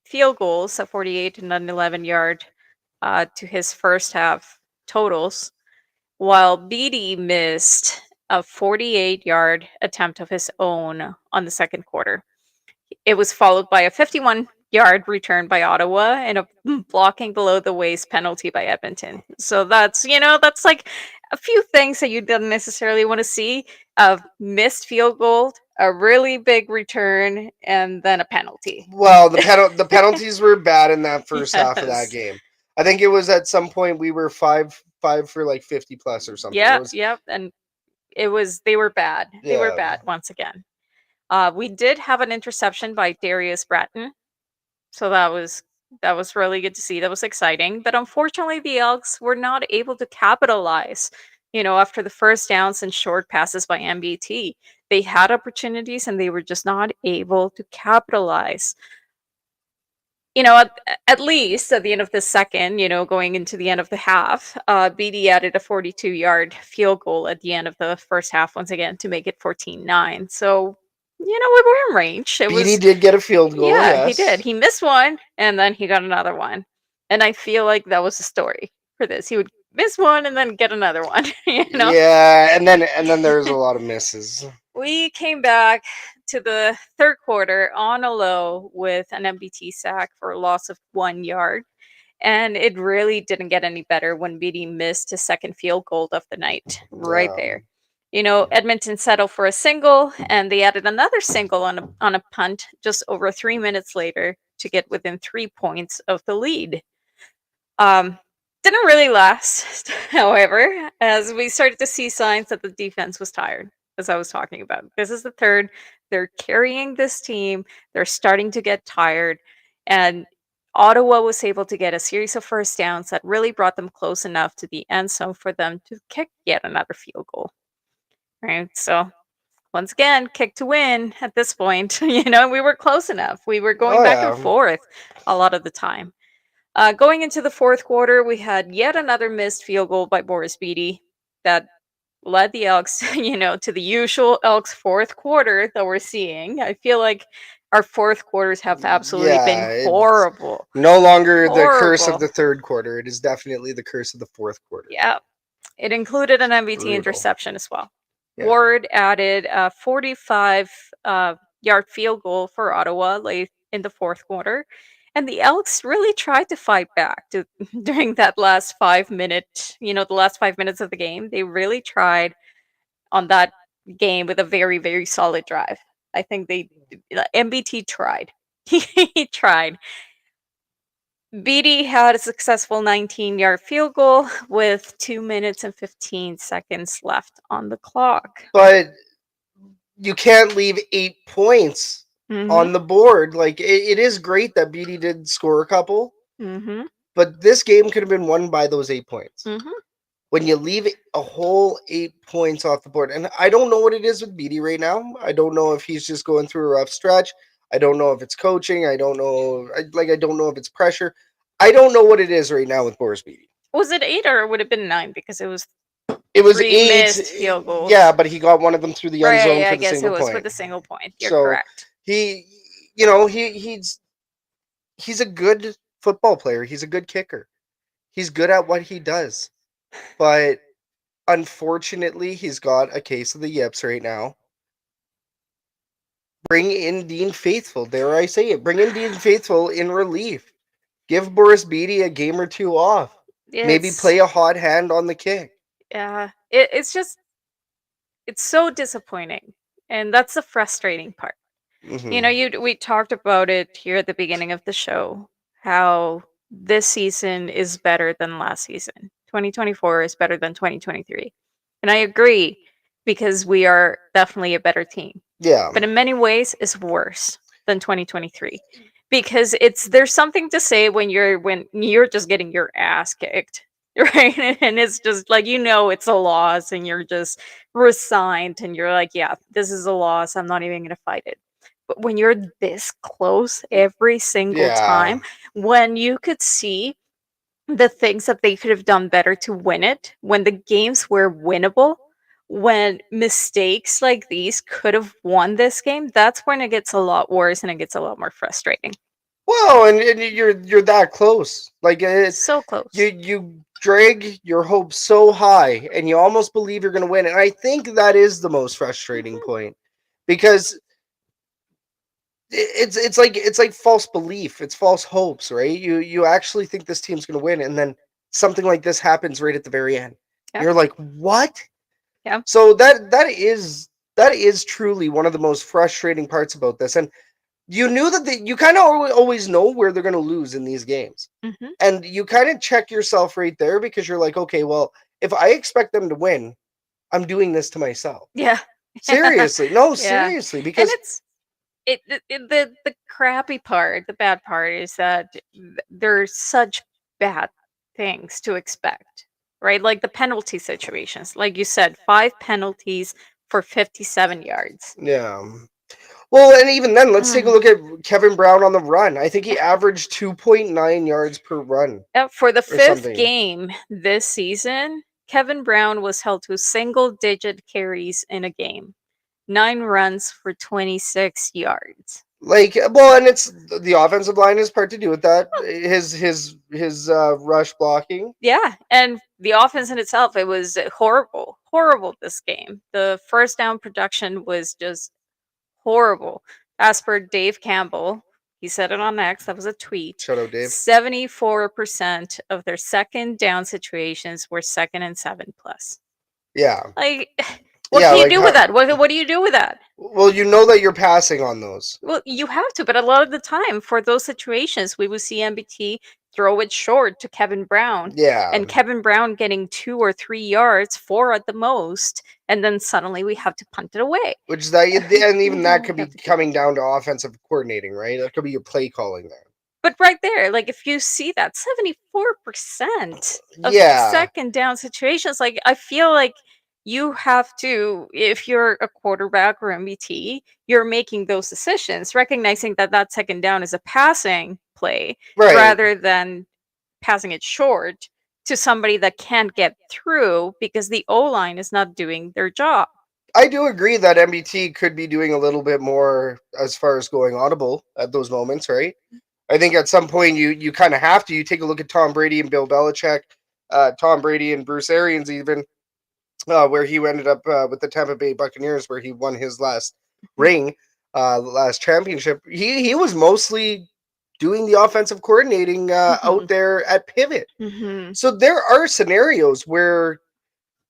field goals, a 48 and an 11-yard, to his first half totals, while Beatty missed a 48-yard attempt of his own on the second quarter. It was followed by a 51-yard return by Ottawa and a blocking below the waist penalty by Edmonton. So that's like a few things that you didn't necessarily want to see. A missed field goal, a really big return, and then a penalty. Well, the penalties were bad in that first half of that Yes. game. I think it was at some point we were 5 for like 50 plus or something. It was Yep, and they were bad. They were yeah. bad once again. We did have an interception by Darius Bratton, so that was really good to see. That was exciting, but unfortunately, the Elks were not able to capitalize. After the first downs and short passes by MBT, they had opportunities and they were just not able to capitalize. At least at the end of the second, going into the end of the half, BD added a 42-yard field goal at the end of the first half once again to make it 14-9. So, we were in range. It Beatty was, did get a field goal, yeah, he did. yes. He missed one and then he got another one. And I feel like that was the story for this. He would miss one and then get another one, Yeah, and then there's a lot of misses. We came back to the third quarter on a low with an MBT sack for a loss of 1 yard. And it really didn't get any better when BD missed his second field goal of the night right Yeah. there. Edmonton settled for a single, and they added another single on a punt just over 3 minutes later to get within 3 points of the lead. Didn't really last, however, as we started to see signs that the defense was tired, as I was talking about. This is the third. They're carrying this team. They're starting to get tired. And Ottawa was able to get a series of first downs that really brought them close enough to the end zone for them to kick yet another field goal. Right. So once again, kick to win at this point. We were close enough. We were going Oh back and yeah. forth a lot of the time. Going into the fourth quarter, we had yet another missed field goal by Boris Beatty that led the Elks, to the usual Elks fourth quarter that we're seeing. I feel like our fourth quarters have absolutely been Yeah, it's horrible. no longer the curse of Horrible. the third quarter. It is definitely the curse of the fourth quarter. Yeah. It included an MVT Brutal. interception as well. Yeah. Ward added a 45-yard field goal for Ottawa late in the fourth quarter. And the Elks really tried to fight back during that last 5 minute, the last 5 minutes of the game. They really tried on that game with a very, very solid drive. I think MBT tried. He tried. BD had a successful 19-yard field goal with 2 minutes and 15 seconds left on the clock. But you can't leave 8 points on the board. Like it is great that BD did score a couple, but this game could have been won by those 8 points. When you leave a whole 8 points off the board, and I don't know what it is with BD right now. I don't know if he's just going through a rough stretch. I don't know if it's coaching. I don't know. I don't know if it's pressure. I don't know what it is right now with Boris Beatty. Was it 8 or would it have been 9? Because it was 8 missed field goals. Yeah, but he got one of them through the end zone Right, for I the guess it single was point. for the single point. You're So correct. He's a good football player. He's a good kicker. He's good at what he does. But unfortunately, he's got a case of the yips right now. Bring in Dean Faithful. Dare I say it? Bring in Dean Faithful in relief. Give Boris Beatty a game or two off. Maybe play a hot hand on the kick. Yeah, it's so disappointing, and that's the frustrating part. We talked about it here at the beginning of the show, how this season is better than last season. 2024 is better than 2023. And I agree, because we are definitely a better team. Yeah. But in many ways, it's worse than 2023. Because there's something to say when you're just getting your ass kicked. Right? And it's just like, it's a loss and you're just resigned and you're like, yeah, this is a loss. I'm not even going to fight it. But when you're this close every single time, when you could see the things that they could have done better to win it, when the games were winnable, when mistakes like these could have won this game, that's when it gets a lot worse and it gets a lot more frustrating. Well, and you're that close. Like So you close. you drag your hopes so high, and you almost believe you're going to win. And I think that is the most frustrating Mhm. point, because it's like false belief. It's false hopes, right? You actually think this team's going to win, and then something like this happens right at the very end. Yeah. You're like, what? Yeah. So that is truly one of the most frustrating parts about this. And you knew that you kind of always know where they're going to lose in these games. Hmm. And you kind of check yourself right there, because you're like, okay, well, if I expect them to win, I'm doing this to myself. Yeah. Seriously. No, Yeah. seriously, And because the crappy part, the bad part is that there's such bad things to expect, right? Like the penalty situations. Like you said, 5 penalties for 57 yards. yeah. Well, and even then, let's take a Mm. look at Kevin Brown on the run. I think he averaged 2.9 yards per run For the or fifth something. game this season, Kevin Brown was held to single digit carries in a game, 9 runs for 26 yards. Like, well, and it's the offensive line has part to do with that. His rush blocking. Yeah, and the offense in itself, it was horrible, horrible this game. The first down production was just horrible. As per Dave Campbell, he said it on X, that was a tweet. Shout out, Dave. 74% of their second down situations were second and 7 plus. Yeah, Like, what yeah. can you Like, do with that? What do you do with that? well, you know that you're passing on those. Well, you have to, but a lot of the time for those situations, we would see MBT throw it short to Kevin Brown, Yeah, and Kevin Brown getting 2 or 3 yards, 4 at the most, and then suddenly we have to punt it away. which is that, and even Then that we could be have to do. coming down to offensive coordinating, right? That could be your play calling there. But right there, like if you see that 74% of Yeah, second down situations, like I feel like you have to, if you're a quarterback or MBT, you're making those decisions, recognizing that that second down is a passing play right. rather than passing it short to somebody that can't get through because the O line is not doing their job. I do agree that MBT could be doing a little bit more as far as going audible at those moments, right? I think at some point you kind of have to. You take a look at Tom Brady and Bill Belichick, Tom Brady and Bruce Arians, even where he ended up with the Tampa Bay Buccaneers, where he won his last ring, last championship. He was mostly doing the offensive coordinating out Mhm. there at pivot. Mhm. So there are scenarios where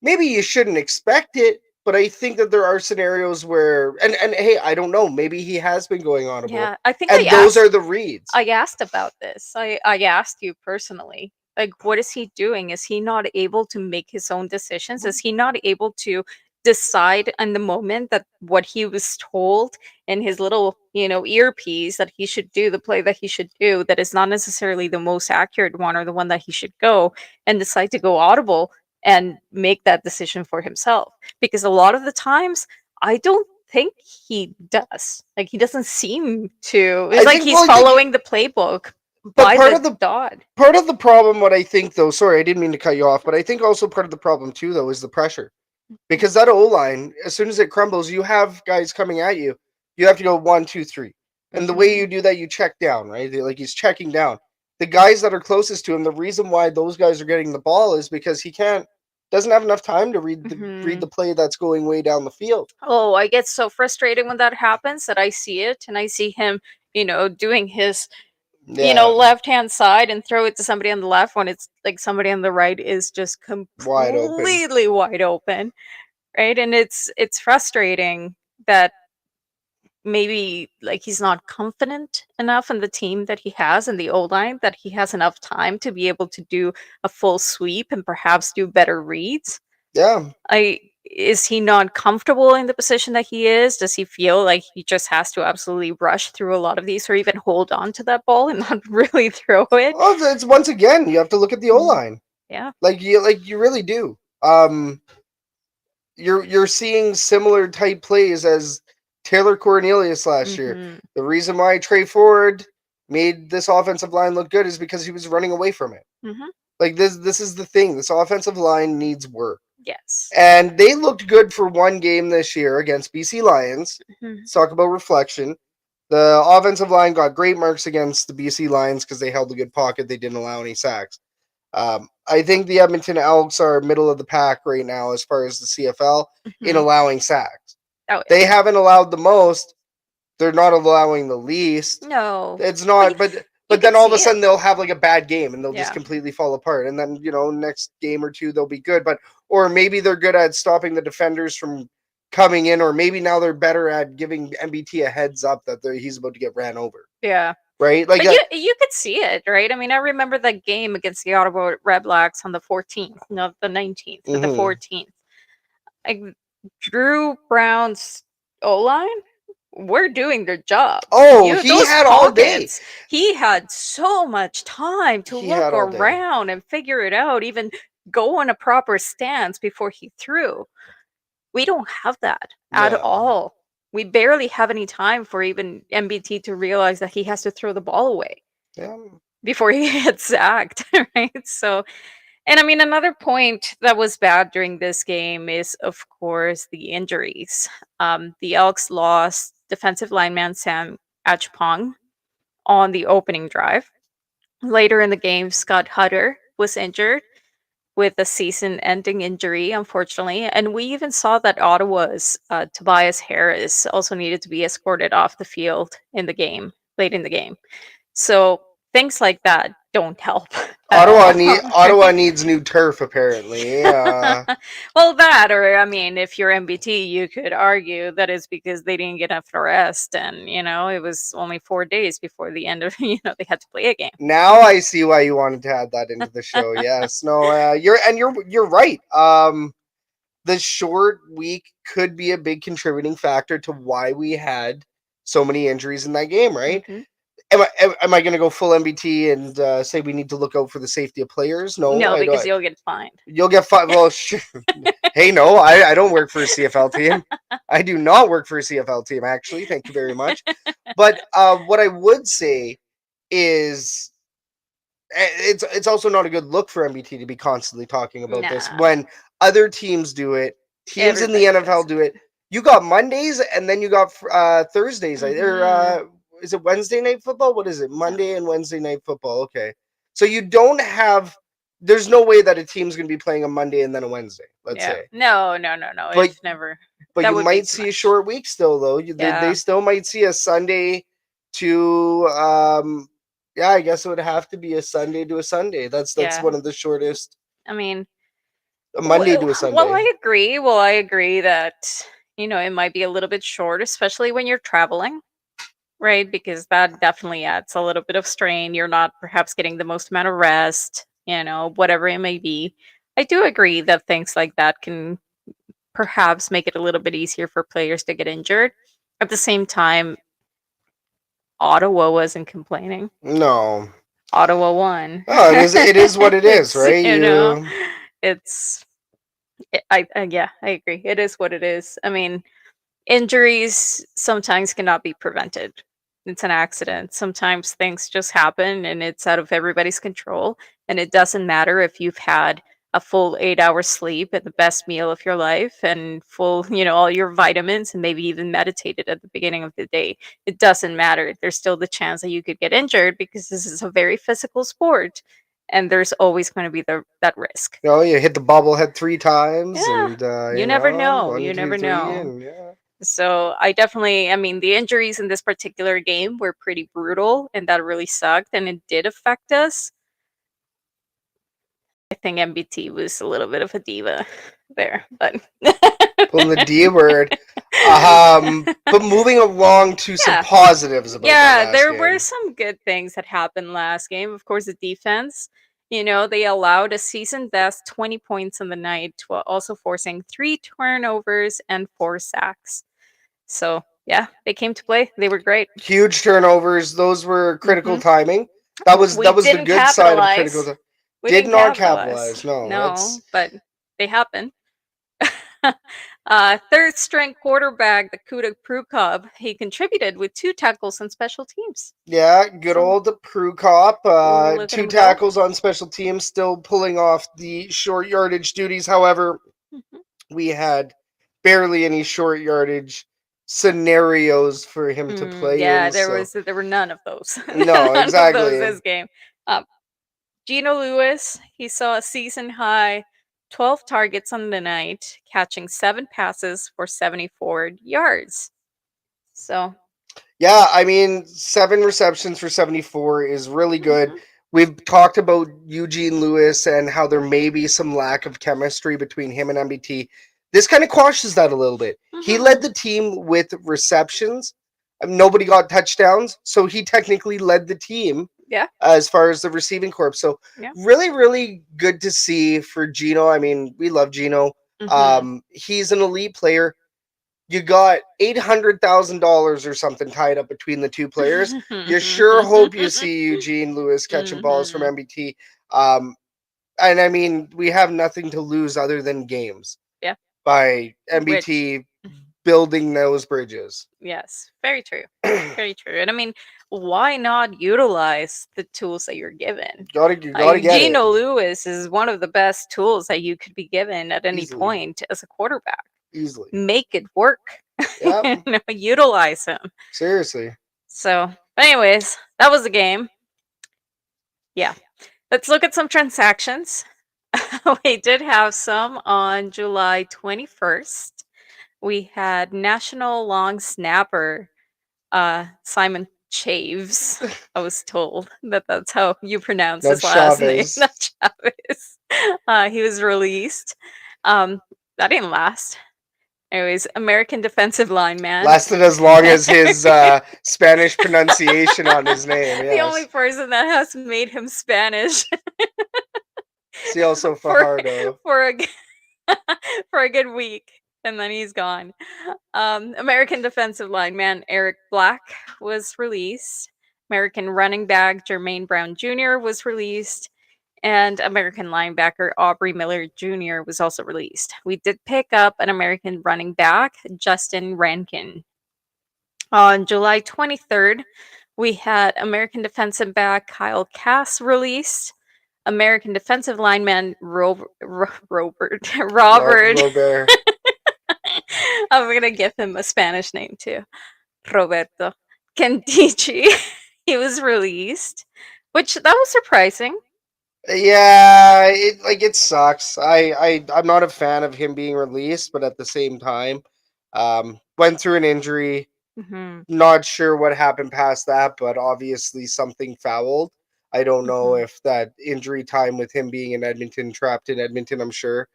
maybe you shouldn't expect it, but I think that there are scenarios where, and hey, I don't know, maybe he has been going audible, Yeah, I think and those are the reads. I asked about this. I asked you personally. Like, what is he doing? Is he not able to make his own decisions? Is he not able to decide in the moment that what he was told in his little, earpiece that he should do, the play that he should do, that is not necessarily the most accurate one or the one that he should go, and decide to go audible and make that decision for himself? Because a lot of the times, I don't think he does. Like he doesn't seem to. It's I like think, he's well, I think, following the playbook but by the dot. part of the problem, what I think though, sorry, I didn't mean to cut you off, but I think also part of the problem too though is the pressure, because that O line, as soon as it crumbles, you have guys coming at you. You have to go 1, 2, 3, and the way Mhm. you do that, you check down, right? Like he's checking down. The guys that are closest to him, the reason why those guys are getting the ball is because he doesn't have enough time to read the Mhm. play that's going way down the field. Oh, I get so frustrated when that happens that I see it and I see him, doing his, Yeah, left hand side and throw it to somebody on the left when it's like somebody on the right is just wide open. completely wide open, right? And it's frustrating that maybe like he's not confident enough in the team that he has in the O line that he has enough time to be able to do a full sweep and perhaps do better reads. Yeah, I Is he not comfortable in the position that he is? Does he feel like he just has to absolutely rush through a lot of these or even hold on to that ball and not really throw it? well, it's once again you have to look at the O Mhm. line. Yeah. Like you really do. You're seeing similar type plays as Taylor Cornelius last year. Mhm. The reason why Tre Ford made this offensive line look good is because he was running away from it. Mm-hmm. Like this is the thing. This offensive line needs work. Yes. And they looked good for one game this year against BC Lions. Mm-hmm. Let's talk about reflection. The offensive line got great marks against the BC Lions because they held a good pocket. They didn't allow any sacks. I think the Edmonton Elks are middle of the pack right now as far as the CFL in Mm-hmm. allowing sacks. Oh, yeah. They haven't allowed the most. They're not allowing the least. No. It's not, but then all of a sudden they'll have like a bad game and they'll just completely fall apart. And then, next game or two they'll be good. Or maybe they're good at stopping the defenders from coming in, or maybe now they're better at giving MBT a heads up that he's about to get ran over. Yeah. Right? Like, but you could see it, right? I mean, I remember that game against the Ottawa Redblacks on the 14th, not the 19th, but the 14th. Like, Drew Brown's O-line were doing their job. Oh, he had all day. He had so much time to look around and figure it out, even go on a proper stance before he threw. We don't have that at all. We barely have any time for even MBT to realize that he has to throw the ball away before he gets sacked, right? So, and I mean, another point that was bad during this game is, of course, the injuries. The Elks lost defensive lineman Sam Achpong on the opening drive. Later in the game, Scott Hutter was injured with a season-ending injury, unfortunately. And we even saw that Ottawa's Tobias Harris also needed to be escorted off the field late in the game. So things like that don't help. Ottawa needs new turf, apparently. Well, that, or I mean, if you're MBT, you could argue that it's because they didn't get enough rest, and it was only 4 days before the end of they had to play a game. Now I see why you wanted to add that into the show. Yes, no, you're right. The short week could be a big contributing factor to why we had so many injuries in that game, right? Mm-hmm. Am I going to go full MBT and say we need to look out for the safety of players? No, because you'll get fined. You'll get fined. Well, hey, no, I don't work for a CFL team. I do not work for a CFL team, actually. Thank you very much. But what I would say is it's also not a good look for MBT to be constantly talking about this when other teams do it. Teams in the NFL do it. You got Mondays and then you got Thursdays. Mm-hmm. Is it Wednesday night football? What is it? Monday and Wednesday night football. Okay. So you don't have, there's no way that a team's going to be playing a Monday and then a Wednesday, let's say. No. It's never. But you might see a short week still, though. They still might see a Sunday to, I guess it would have to be a Sunday to a Sunday. That's one of the shortest. I mean, a Monday to a Sunday. Well, I agree that, it might be a little bit short, especially when you're traveling. Right, because that definitely adds a little bit of strain. You're not perhaps getting the most amount of rest, whatever it may be. I do agree that things like that can perhaps make it a little bit easier for players to get injured. At the same time, Ottawa wasn't complaining. No. Ottawa won. Oh, it is what it is, right? I agree. It is what it is. I mean, injuries sometimes cannot be prevented. It's an accident. Sometimes things just happen and it's out of everybody's control. And it doesn't matter if you've had a full 8-hour sleep and the best meal of your life and full, all your vitamins and maybe even meditated at the beginning of the day. It doesn't matter. There's still the chance that you could get injured because this is a very physical sport. And there's always going to be that risk. You hit the bobblehead 3 times. Yeah. And, you never know. 1, you 2, never 3, know. And, So I mean, the injuries in this particular game were pretty brutal and that really sucked and it did affect us. I think MBT was a little bit of a diva there, but pulling the D word. But moving along to some positives about that there game. were some good things that happened last game. Of course, the defense. They allowed a season best 20 points in the night while also forcing 3 turnovers and 4 sacks. So, they came to play. They were great. Huge turnovers. Those were critical timing. That was the good side of critical timing. Did not capitalize. No, but they happened. Third string quarterback, the Kuda Prukop, he contributed with 2 tackles on special teams. Yeah, good So old Prue Cop. look at Two him go. tackles on special teams, still pulling off the short yardage duties. However, Mhm. we had barely any short yardage scenarios for him to play Yeah, in. So there were none of those. no, None of those exactly. this game. Um, Gino Lewis, he saw a season high 12 targets on the night, catching 7 passes for 74 yards. So, Yeah, I mean, 7 receptions for 74 is really good. mhm, We've talked about Eugene Lewis and how there may be some lack of chemistry between him and MBT. This kind of quashes that a little bit. He led mhm, the team with receptions. Nobody got touchdowns, so he technically led the team yeah, as far as the receiving corps. So yeah. really, really good to see for Gino. I mean, we love Gino. Mhm. He's an elite player. You got $800,000 or something tied up between the two players. You sure hope you see Eugene Lewis catching balls from Mhm. MBT. Um, and I mean, we have nothing to lose other than games Yeah, by which MBT building those bridges. yes, very true. Very true. And I mean, why not utilize the tools that you're given? You gotta get it Gino Lewis is one of the best tools that you could be given at any easily, point as a quarterback. easily. Make it work. Yep, Utilize him. seriously. So, anyways, that was the game. Yeah. Let's look at some transactions. We did have some on July 21st. We had national long snapper Simon Chaves. I was told that that's how you pronounce Not his last name, Chavez. not Chavez. He was released. That didn't last. Anyways, American defensive lineman. Lasted as long as his Spanish pronunciation on his name. The only Yes. person that has made him Spanish Celso for Fajardo. for a for a good week, and then he's gone. American defensive lineman Eric Black was released. American running back Jermaine Brown Jr. was released. And American linebacker Aubrey Miller Jr. was also released. We did pick up an American running back, Justin Rankin. On July 23rd, we had American defensive back Kyle Cass released. American defensive lineman Robert Robert. Robert. I'm gonna give him a Spanish name too. Roberto Candici. He was released, which that was surprising. Yeah, it sucks. I'm not a fan of him being released, but at the same time, went through an injury. Hmm. Not sure what happened past that, but obviously something fouled. I don't know Hmm. if that injury time with him being in Edmonton, trapped in Edmonton, I'm sure.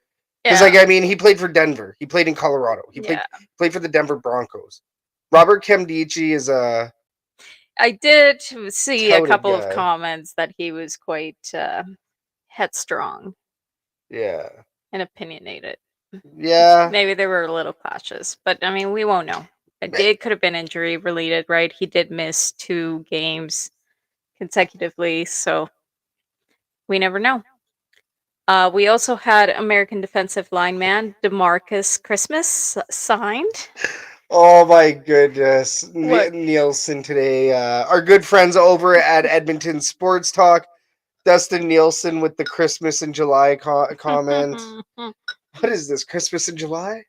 Because Yeah, like I mean, he played for Denver. He played in Colorado. He played yeah. played for the Denver Broncos. Robert Kemdici is a I did see a touted couple of guy. comments that he was quite headstrong Yeah. and opinionated. Yeah. Maybe there were little clashes, but I mean, we won't know. It could have been injury related, right? He did miss 2 games consecutively, so we never know. We also had American defensive lineman Demarcus Christmas signed. Oh my goodness. What? Nielsen today. Our good friends over at Edmonton Sports Talk. Dustin Nielsen with the Christmas in July comment. What is this? Christmas in July?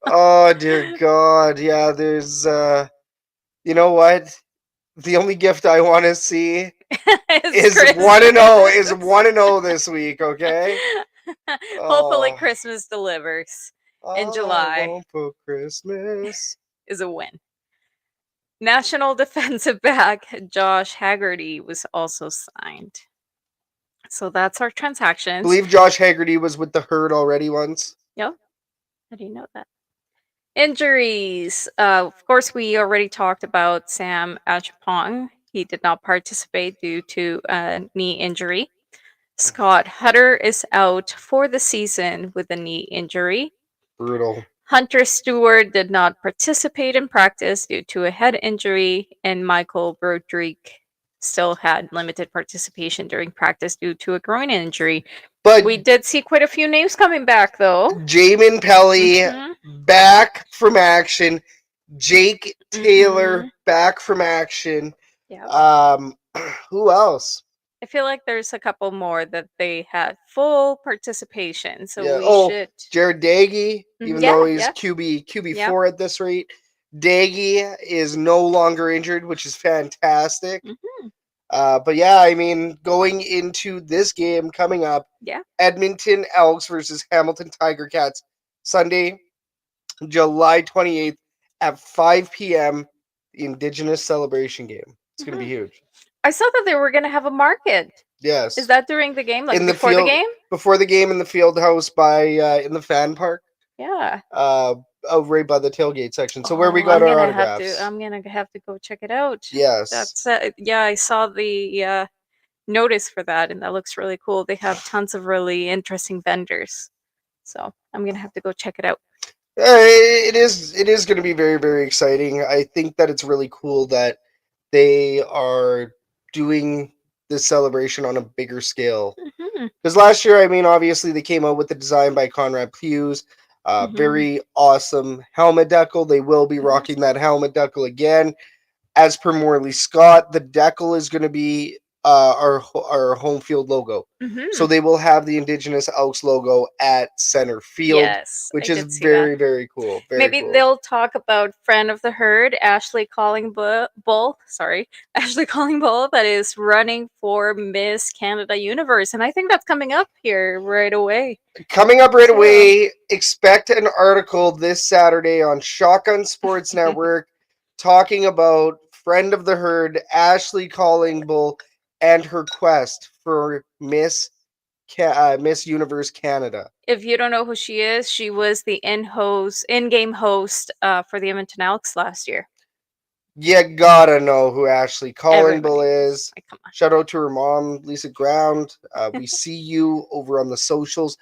Oh dear God. Yeah, there's you know what? The only gift I want to see It's is Christmas. 1-0 is 1-0 this week, okay? Hopefully, Oh, Christmas delivers in I July want for Christmas. is a win. National defensive back Josh Haggerty was also signed. So that's our transactions. Believe Josh Haggerty was with the Herd already once. Yep. How do you know that? Injuries. Of course, we already talked about Sam Achapong. He did not participate due to a knee injury. Scott Hutter is out for the season with a knee injury. Brutal. Hunter Stewart did not participate in practice due to a head injury, and Michael Broderick still had limited participation during practice due to a groin injury. But We did see quite a few names coming back, though. Jamin Pelly Mhm. back from action. Jake Taylor Mhm. back from action. Yeah. Who else? I feel like there's a couple more that they had full participation, so Yeah. we Oh, should. Jared Daggy, even Yeah, though he's yeah, yeah. QB4 at this rate, Daggy is no longer injured, which is fantastic. Mhm. But yeah, I mean, going into this game coming up, Yeah. Edmonton Elks versus Hamilton Tiger Cats, Sunday, July 28th at 5 p.m. The Indigenous celebration game. It's going to be Mhm. huge. I saw that they were gonna have a market. Is Yes. that during the game, like In the before the field, game? before the game in the field house by in the fan park, Yeah. uh, right by the tailgate section. So where we Oh, got our autographs. I'm gonna have to go check it out. Yes. That's yeah, I saw the notice for that, and that looks really cool. They have tons of really interesting vendors, so I'm gonna have to go check it out. It is going to be very, very exciting. I think that it's really cool that they are doing this celebration on a bigger scale. Hmm. Because last year, I mean, obviously they came out with the design by Conrad Hughes. Hmm. Very awesome helmet decal. They will be Yes. rocking that helmet decal again. As per Morley Scott, the decal is going to be our home field logo. Hmm. So they will have the Indigenous Elks logo at center field, Yes, I which is did see that. very, very cool. Very Maybe cool. they'll talk about friend of the herd, Ashley Calling Bull. Sorry, Ashley Calling Bull, that is running for Miss Canada Universe, and I think that's coming up here right away. Coming up right So, away, expect an article this Saturday on Shotgun Sports Network talking about friend of the herd Ashley Collingbull and her quest for Miss Universe Canada. if you don't know who she is, she was the in-game host for the Edmonton Elks last year. You gotta know who Ashley Everybody Collingbull does. is. Like, come on. Shout out to her mom, Lisa Ground. We see you over on the socials.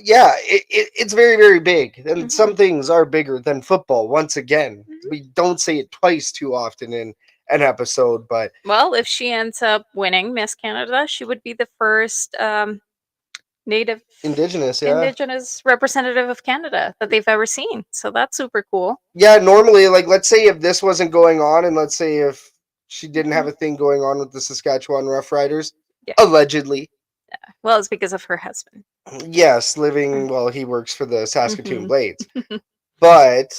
Yeah, it's very, very big. And Hmm. some things are bigger than football, once again. Hmm. We don't say it twice too often in an episode, but Well, if she ends up winning Miss Canada, she would be the first Native Indigenous, yeah. Indigenous representative of Canada that they've ever seen. So that's super cool. Yeah, normally, like, let's say if this wasn't going on, and let's say if she didn't have Hmm. a thing going on with the Saskatchewan Rough Riders, Yeah. allegedly, Well, it's because of her husband. yes, well, he works for the Saskatoon Hmm. Blades. But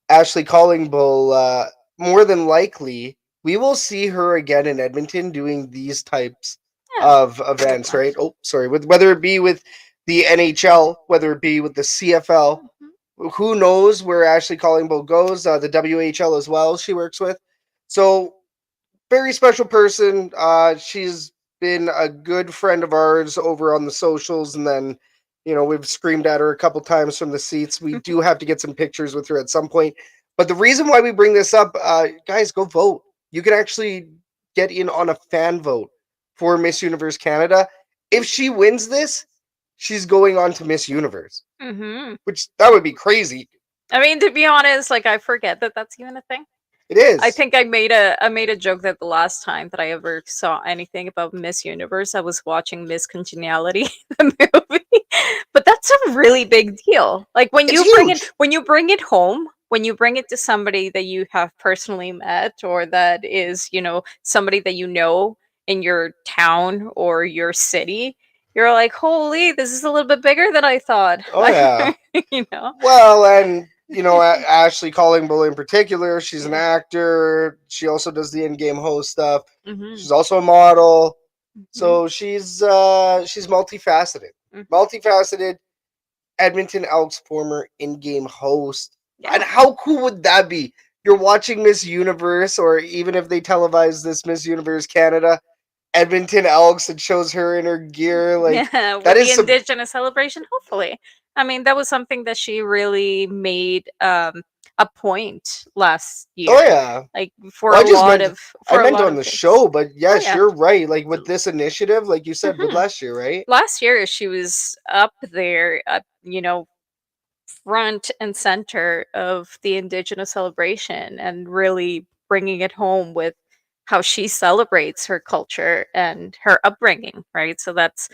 Ashley Collingbull, more than likely, we will see her again in Edmonton doing these types Yeah. of Good events, luck. right? Oh, sorry. Whether it be with the NHL, whether it be with the CFL, Mhm. who knows where Ashley Collingbull goes? The WHL as well, she works with. So very special person. She's been a good friend of ours over on the socials, and then we've screamed at her a couple times from the seats. We do have to get some pictures with her at some point. But the reason why we bring this up, guys, go vote. You can actually get in on a fan vote for Miss Universe Canada. If she wins this, she's going on to Miss Universe, Mhm. which that would be crazy. I mean, to be honest, like I forget that that's even a thing. It is. I think I made a joke that the last time that I ever saw anything about Miss Universe, I was watching Miss Congeniality, the movie. But that's a really big deal. Like It's huge. when you bring it home, when you bring it to somebody that you have personally met or that is, somebody that you know in your town or your city, you're like, "Holy, this is a little bit bigger than I thought." Oh yeah. you know. Well, and Ashley Collingbull in particular, she's an actor. She also does the in-game host stuff. Mhm. She's also a model. Mhm. So she's multifaceted. Mhm. Multifaceted Edmonton Elks former in-game host. And Yeah. how cool would that be? You're watching Miss Universe, or even if they televise this Miss Universe Canada, Edmonton Elks, it shows her in her gear. Like Yeah, that with the is some. Indigenous celebration, hopefully. I mean, that was something that she really made a point last Oh year. yeah. Like Well, I for a meant lot on of the things. show, but Oh yes, yeah. you're right. Like with this initiative, like you said, with Hmm. last year, right? Last year she was up there, front and center of the Indigenous celebration and really bringing it home with how she celebrates her culture and her upbringing, right? So that's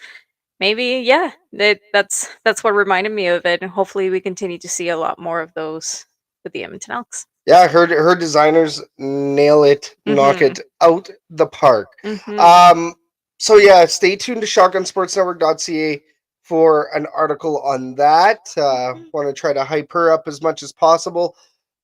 maybe, yeah, that's what reminded me of it, and hopefully we continue to see a lot more of those with the Edmonton Elks. Yeah, her designers nail it, knock Mhm. it out the park. Mhm. Um, so yeah, stay tuned to shotgunsportsnetwork.ca for an article on that. Mhm. Want to try to hype her up as much as possible.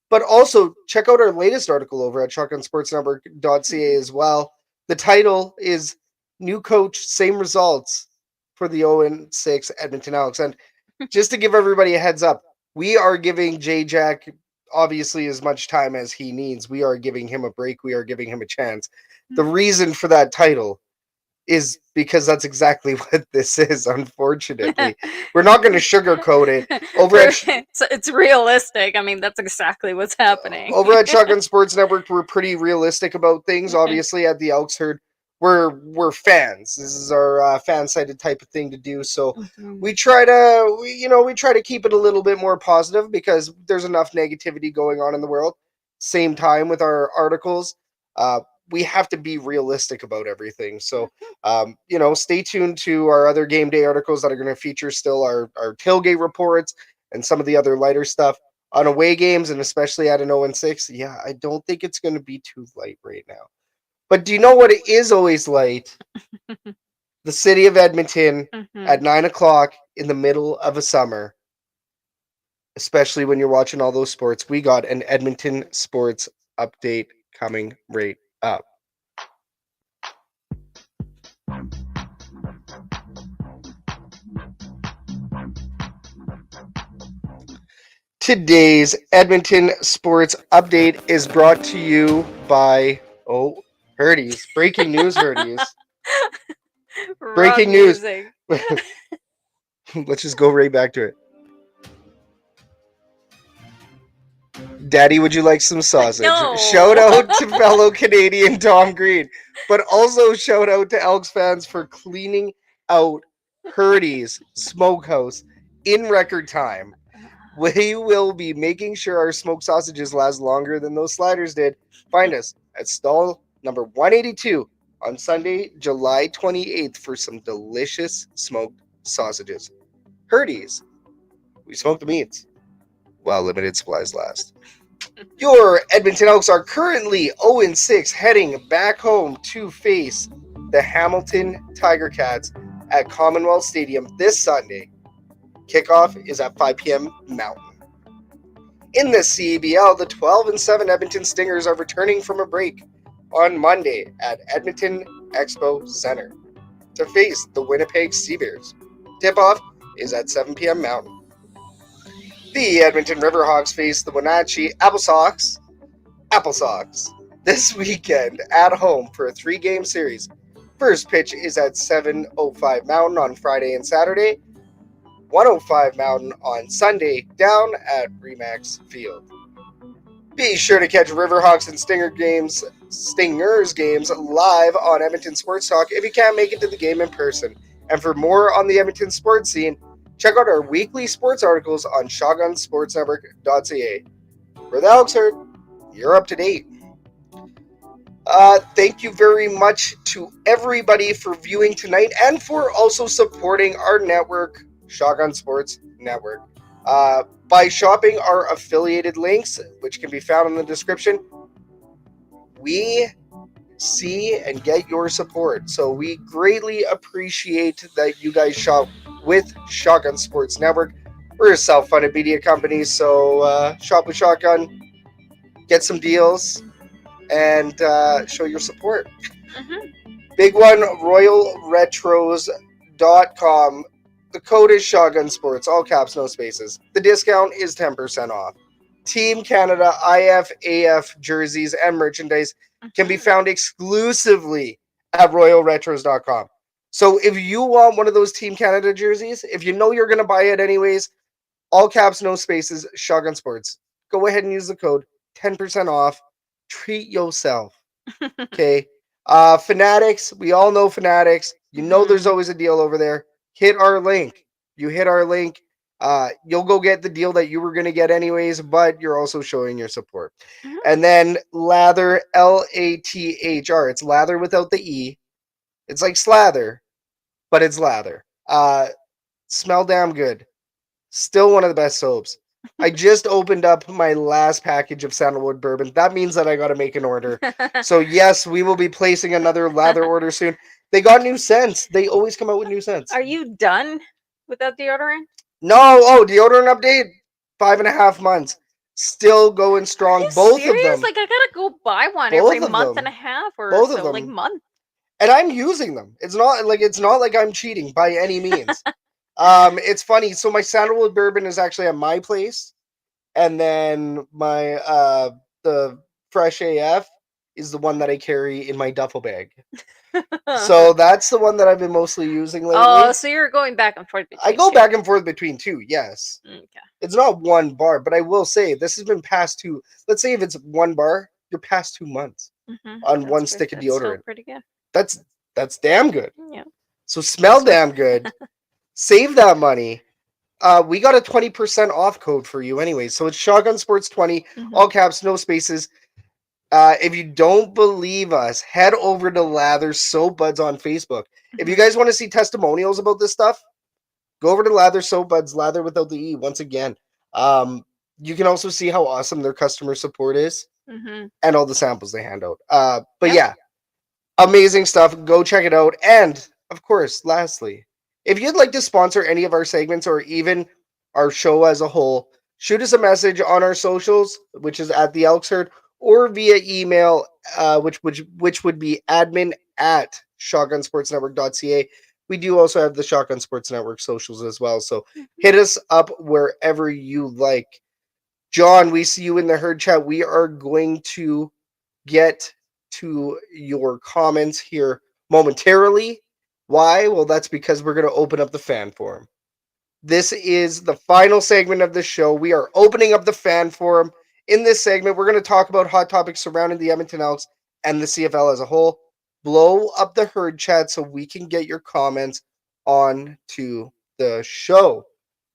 But also check out our latest article over at shotgunsportsnetwork.ca Mhm. as well. The title is New Coach, Same Results for the 0-6 Edmonton Elks. And just to give everybody a heads up, we are giving J Jack obviously as much time as he needs. We are giving him a break. We are giving him a chance. The reason for that title is because that's exactly what this is, unfortunately. We're not going to sugarcoat it. Over at It's realistic. I mean, that's exactly what's happening. over at Shotgun Sports Network, we're pretty realistic about things. Obviously, at the Elks Herd, we're fans. This is our fan-sided type of thing to do. So Mhm. we try to keep it a little bit more positive because there's enough negativity going on in the world. Same time with our articles, uh, we have to be realistic about everything. So stay tuned to our other game day articles that are going to feature still our tailgate reports and some of the other lighter stuff on away games, and especially at an 0-6, yeah, I don't think it's going to be too light right now. But do you know what it is always light? The city of Edmonton at Mhm. 9 o'clock in the middle of a summer, especially when you're watching all those sports. We got an Edmonton sports update coming right up. Today's Edmonton sports update is brought to you by Herdies. Breaking news, Herdies. Wrong Breaking news. music. Let's just go right back to it. Daddy, would you like some sausage? Shout No. out to fellow Canadian Tom Green, but also shout out to Elks fans for cleaning out Purdy's Smokehouse in record time. We will be making sure our smoked sausages last longer than those sliders did. Find us at stall number 182 on Sunday, July 28th for some delicious smoked sausages. Purdy's, we smoke the meats while limited supplies last. Your Edmonton Elks are currently 0-6, heading back home to face the Hamilton Tiger Cats at Commonwealth Stadium this Sunday. Kickoff is at 5 p.m. Mountain. In the CEBL, the 12-7 Edmonton Stingers are returning from a break on Monday at Edmonton Expo Center to face the Winnipeg Seabears. Tip-off is at 7 p.m. Mountain. The Edmonton Riverhawks face the Wenatchee Applesauce this weekend at home for a 3-game series. First pitch is at 7:05 Mountain on Friday and Saturday, 1:05 Mountain on Sunday down at Remax Field. Be sure to catch Riverhawks and Stingers games live on Edmonton Sports Talk if you can't make it to the game in person. And for more on the Edmonton sports scene, check out our weekly sports articles on shotgunsportsnetwork.ca. For the Elks Herd, you're up to date. Thank you very much to everybody for viewing tonight and for also supporting our network, Shotgun Sports Network. By shopping our affiliated links, which can be found in the description, we see and get your support. So we greatly appreciate that you guys shop with Shotgun Sports Network. We're a self-funded media company, so shop with Shotgun, get some deals, and show your support. Mhm. Big one, royalretros.com. The code is Shotgun Sports, all caps, no spaces. The discount is 10% off. Team Canada IFAF jerseys and merchandise can be Mhm. found exclusively at royalretros.com. So if you want one of those Team Canada jerseys, if you know you're going to buy it anyways, all caps, no spaces, Shotgun Sports. Go ahead and use the code 10% off. Treat yourself. Okay. Fanatics, we all know Fanatics. You know there's Mhm. always a deal over there. Hit our link. You hit our link. You'll go get the deal that you were going to get anyways, but you're also showing your support. Mhm. And then Lather, Lathr. It's lather without the E. It's like slather, but it's lather. Smell damn good. Still one of the best soaps. I just opened up my last package of sandalwood bourbon. That means that I got to make an order. So yes, we will be placing another lather order soon. They got new scents. They always come out with new scents. Are you done with that deodorant? No, deodorant update. 5.5 months. Still going Are strong. you Both of serious? them. Like I gotta go buy one every Both of month and them. a half or Both of so, like them. month. And I'm using them. It's not like I'm cheating by any means. It's funny. So my sandalwood bourbon is actually at my place, and then my the fresh AF is the one that I carry in my duffel bag. So that's the one that I've been mostly using lately. Oh, so you're going back and forth I between go two. back and forth between two, yes. Okay. It's not one bar, but I will say this has been past two. Let's say if it's one bar, you're past 2 months on one stick of That's still deodorant. pretty good. That's that's damn good. Yeah. So smell This one. damn good. Save that money. We got a 20% off code for you anyway. So it's Shotgun Sports 20, all caps, no spaces. If you don't believe us, head over to Lather Soap Buds on Facebook. If you guys want to see testimonials about this stuff, go over to Lather Soap Buds, Lather without the E, once again. You can also see how awesome their customer support is and all the samples they hand out. But Yep. yeah, amazing stuff. Go check it out. And of course, lastly, if you'd like to sponsor any of our segments or even our show as a whole, shoot us a message on our socials, which is at the Elks Herd, or via email, which would be admin at shotgunsportsnetwork.ca. We do also have the Shotgun Sports Network socials as well. So hit us up wherever you like. John, we see you in the herd chat. We are going to get to your comments here momentarily. Why? Well, that's because we're going to open up the fan forum. This is the final segment of the show. We are opening up the fan forum. In this segment, we're going to talk about hot topics surrounding the Edmonton Elks and the CFL as a whole. Blow up the herd chat so we can get your comments on to the show.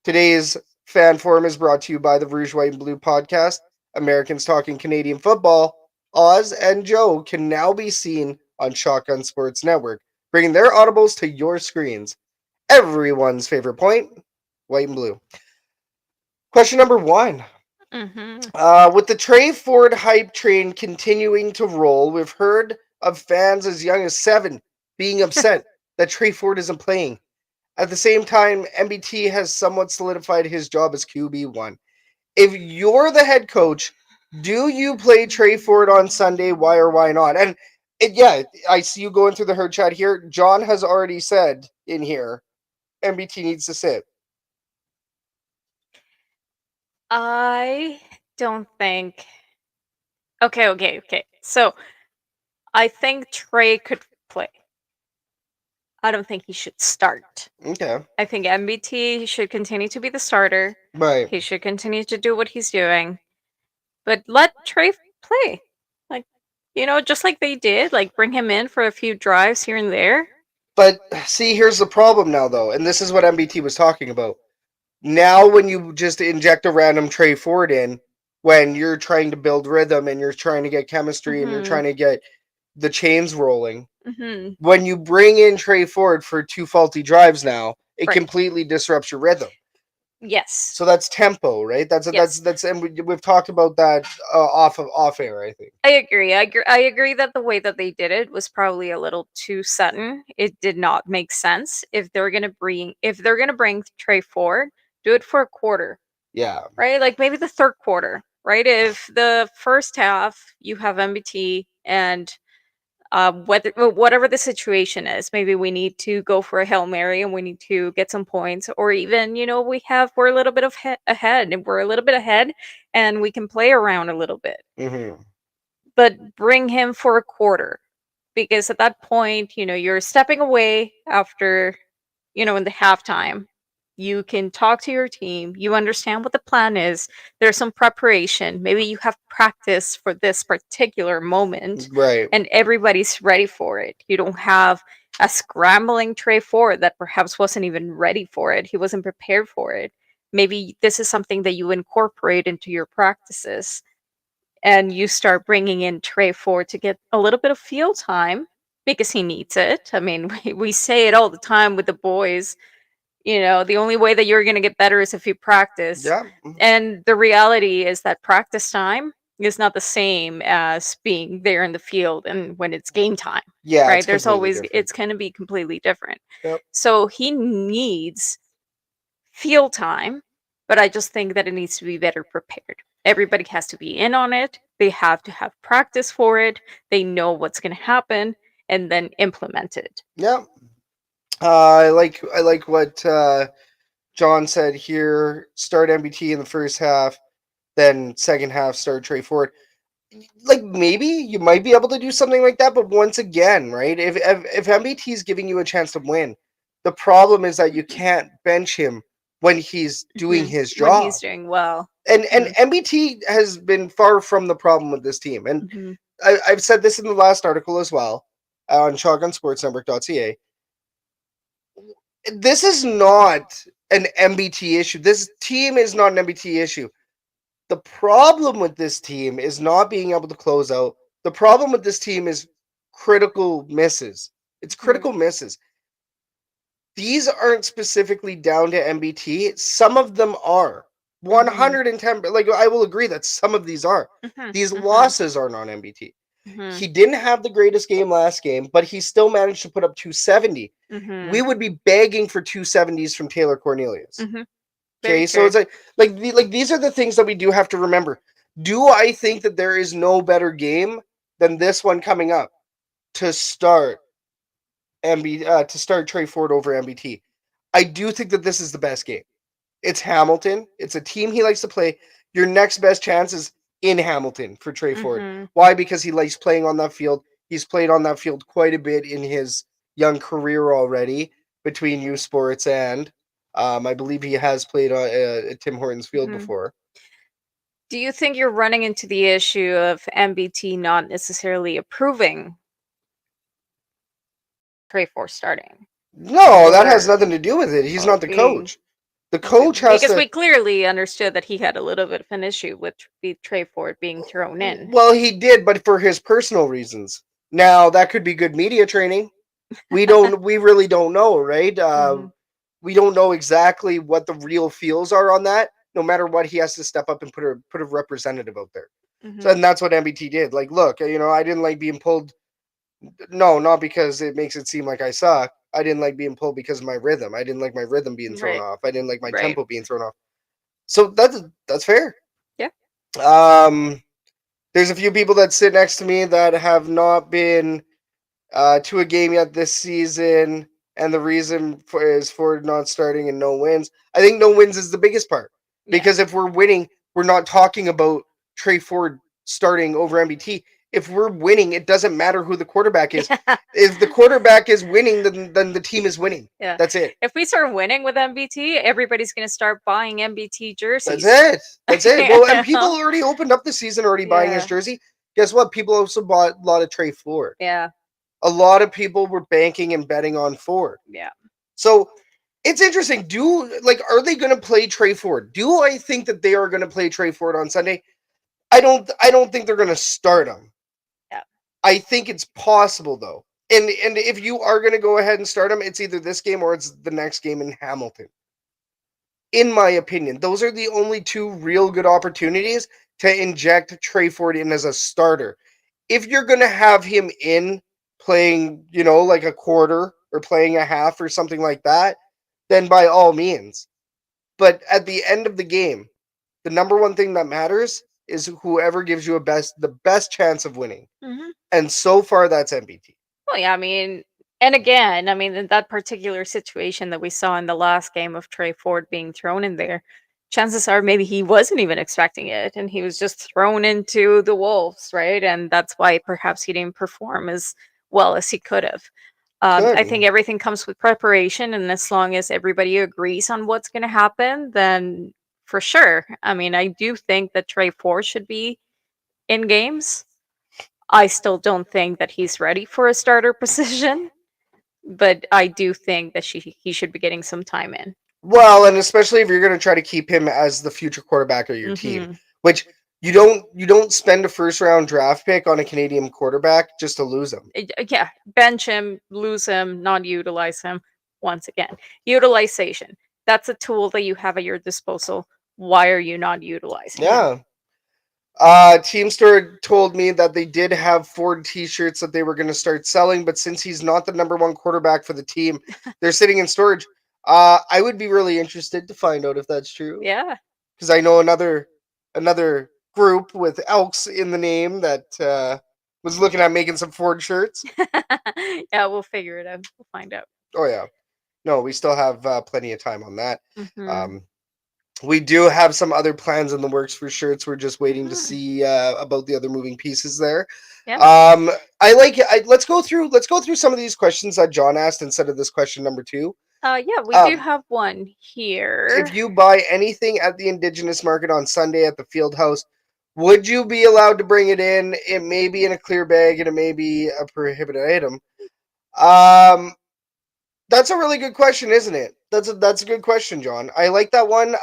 Today's fan forum is brought to you by the Rouge, White, and Blue podcast. Americans Talking Canadian Football. Oz and Joe can now be seen on Shotgun Sports Network, bringing their audibles to your screens. Everyone's favorite point, white and blue. Question number one. With the Tre Ford hype train continuing to roll, we've heard of fans as young as 7 being upset that Tre Ford isn't playing. At the same time, MBT has somewhat solidified his job as QB1. If you're the head coach, do you play Tre Ford on Sunday? Why or why not? And yeah, I see you going through the herd chat here. John has already said in here, MBT needs to sit. I don't think. Okay. So I think Trey could play. I don't think he should start. Okay. I think MBT should continue to be the starter. Right. He should continue to do what he's doing. But let Trey play. Like, just like they did, like bring him in for a few drives here and there. But see, here's the problem now, though, and this is what MBT was talking about. Now, when you just inject a random Tre Ford in, when you're trying to build rhythm and you're trying to get chemistry and you're trying to get the chains rolling, when you bring in Tre Ford for 2 faulty drives now, it completely disrupts your rhythm. Yes. So that's tempo, right? That's and we've talked about that off air, I think. I agree. I agree that the way that they did it was probably a little too sudden. It did not make sense. If they're gonna bring Tre Ford, do it for a quarter. Yeah. Right? Like maybe the third quarter. Right? If the first half you have MBT and whatever the situation is, maybe we need to go for a Hail Mary and we need to get some points, or even we're a little bit ahead and we're a little bit ahead and we can play around a little bit. But bring him for a quarter, because at that point you're stepping away after in the halftime. You can talk to your team. You understand what the plan is. There's some preparation. Maybe you have practice for this particular moment. Right. And everybody's ready for it. You don't have a scrambling Tre Ford that perhaps wasn't even ready for it. He wasn't prepared for it. maybe this is something that you incorporate into your practices, and you start bringing in Tre Ford to get a little bit of field time because he needs it. I mean, we say it all the time with the boys. The only way that you're going to get better is if you practice. Yeah. And the reality is that practice time is not the same as being there in the field and when it's game time, Yeah, right? it's completely different. It's going to be completely different. Yep. So he needs field time, but I just think that it needs to be better prepared. Everybody has to be in on it. They have to have practice for it. They know what's going to happen and then implement it. Yeah. I like what John said here. Start MBT in the first half, then second half start Tre Ford. Like maybe you might be able to do something like that, but once again, right? If MBT is giving you a chance to win, the problem is that you can't bench him when he's doing his When job. he's doing well. And MBT has been far from the problem with this team. And I've said this in the last article as well on shotgunsportsnetwork.ca. This is not an MBT issue. This team is not an MBT issue. The problem with this team is not being able to close out. The problem with this team is critical misses. It's critical misses. These aren't specifically down to MBT. Some of them are. 110. Like, I will agree that some of these are. These losses are not MBT. He didn't have the greatest game last game, but he still managed to put up 270. We would be begging for 270s from Taylor Cornelius. Okay, so it's like these are the things that we do have to remember. Do I think that there is no better game than this one coming up to start to start Tre Ford over MBT? I do think that this is the best game. It's Hamilton. It's a team he likes to play. Your next best chance is in Hamilton for Tre Ford. Why? Because he likes playing on that field. He's played on that field quite a bit in his young career already between U Sports and I believe he has played at Tim Hortons Field before. Do you think you're running into the issue of MBT not necessarily approving Tre Ford starting? No, that has nothing to do with it. He's not the coach. The coach has because to. we clearly understood that he had a little bit of an issue with Tre Ford being thrown in. Well, he did, but for his personal reasons. Now that could be good media training. We really don't know, right? We don't know exactly what the real feels are on that. No matter what, he has to step up and put a representative out there. So, and that's what MBT did. Like, look, I didn't like being pulled. No, not because it makes it seem like I suck. I didn't like being pulled because of my rhythm. I didn't like my rhythm being thrown off. I didn't like my tempo being thrown off. So that's fair. Yeah. There's a few people that sit next to me that have not been to a game yet this season, and the reason is Ford not starting and no wins. I think no wins is the biggest part because if we're winning, we're not talking about Tre Ford starting over MBT. If we're winning, it doesn't matter who the quarterback is. If the quarterback is winning, then the team is winning. Yeah. That's it. If we start winning with MBT, everybody's going to start buying MBT jerseys. That's it. Well, and people already opened up the season already buying his jersey. Guess what? People also bought a lot of Tre Ford. Yeah. A lot of people were banking and betting on Ford. Yeah. So it's interesting. Are they going to play Tre Ford? Do I think that they are going to play Tre Ford on Sunday? I don't think they're going to start him. Yeah. I think it's possible though. And if you are going to go ahead and start him, it's either this game or it's the next game in Hamilton. In my opinion, those are the only two real good opportunities to inject Tre Ford in as a starter. If you're going to have him in playing, like a quarter or playing a half or something like that, then by all means. But at the end of the game, the number one thing that matters is whoever gives you the best chance of winning. And so far, that's MBT. Well, yeah, and again, in that particular situation that we saw in the last game of Tre Ford being thrown in there, chances are maybe he wasn't even expecting it and he was just thrown into the wolves, right? And that's why perhaps he didn't perform as well as he could have. I think everything comes with preparation, and as long as everybody agrees on what's going to happen, then for sure. I do think that Tre Ford should be in games. I still don't think that he's ready for a starter position, but I do think that he should be getting some time in. Well, and especially if you're going to try to keep him as the future quarterback of your team, which you don't spend a first round draft pick on a Canadian quarterback just to lose him. Yeah, bench him, lose him, not utilize him. Once again, utilization. That's a tool that you have at your disposal. Why are you not utilizing him? Yeah. Team Store told me that they did have Ford T-shirts that they were going to start selling, but since he's not the number one quarterback for the team, they're sitting in storage. I would be really interested to find out if that's true. Yeah. Because I know another group with Elks in the name that was looking at making some Ford shirts. Yeah, we'll figure it out. We'll find out. Oh yeah, no, we still have plenty of time on that. Mm-hmm. We do have some other plans in the works for shirts. We're just waiting to Mm. see about the other moving pieces there. Yeah. Let's go through some of these questions that John asked instead of this question number 2. Yeah, we do have one here. If you buy anything at the Indigenous market on Sunday at the field house, would you be allowed to bring it in? It may be in a clear bag and it may be a prohibited item. That's a really good question, isn't it? That's a good question, John. I like that one.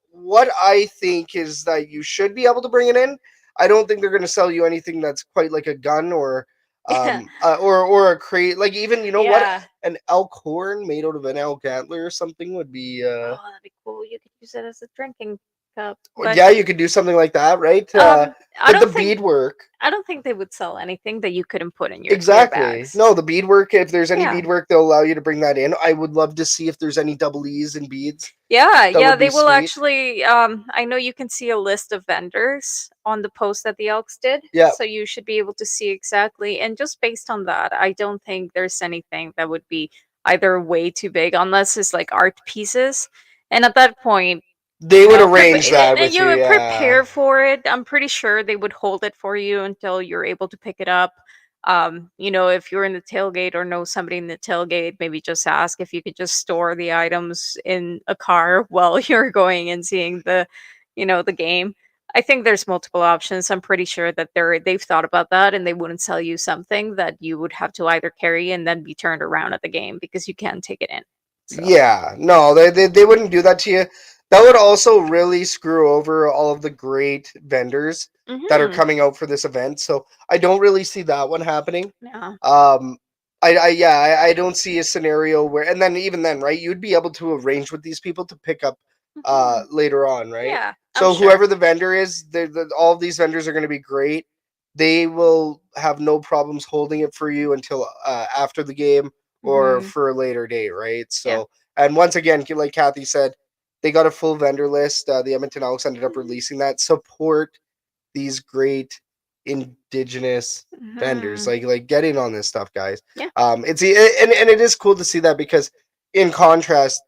What I think is that you should be able to bring it in. I don't think they're going to sell you anything that's quite like a gun or or a crate. Like even Yeah. an elk horn made out of an elk antler or something would be. Oh, that'd be cool. You could use it as a drinking cup. But Yeah, you could do something like that, right? I But the don't think beadwork. I don't think they would sell anything that you couldn't put in your clear Exactly. bags. No, the beadwork, if there's any Yeah. beadwork, they'll allow you to bring that in. I would love to see if there's any double E's and beads. Yeah, That yeah, would be they will sweet. actually I know you can see a list of vendors on the post that the Elks did. Yeah. So you should be able to see exactly, and just based on that, I don't think there's anything that would be either way too big unless it's like art pieces. And at that point, They would know, arrange that and with you you, would yeah. prepare for it. I'm pretty sure they would hold it for you until you're able to pick it up. If you're in the tailgate or know somebody in the tailgate, maybe just ask if you could just store the items in a car while you're going and seeing the game. I think there's multiple options. I'm pretty sure that they've thought about that and they wouldn't sell you something that you would have to either carry and then be turned around at the game because you can't take it in. So. Yeah, no, they wouldn't do that to you. That would also really screw over all of the great vendors that are coming out for this event. So I don't really see that one happening. Yeah. I don't see a scenario where, and then even then, right, you'd be able to arrange with these people to pick up later on, right? Yeah. So sure. whoever the vendor is, all of these vendors are going to be great. They will have no problems holding it for you until after the game or for a later date, right? So, and once again, like Kathy said, they got a full vendor list. The Edmonton Elks ended up releasing that. Support these great Indigenous vendors. Like get in on this stuff, guys. Yeah. And it is cool to see that because in contrast,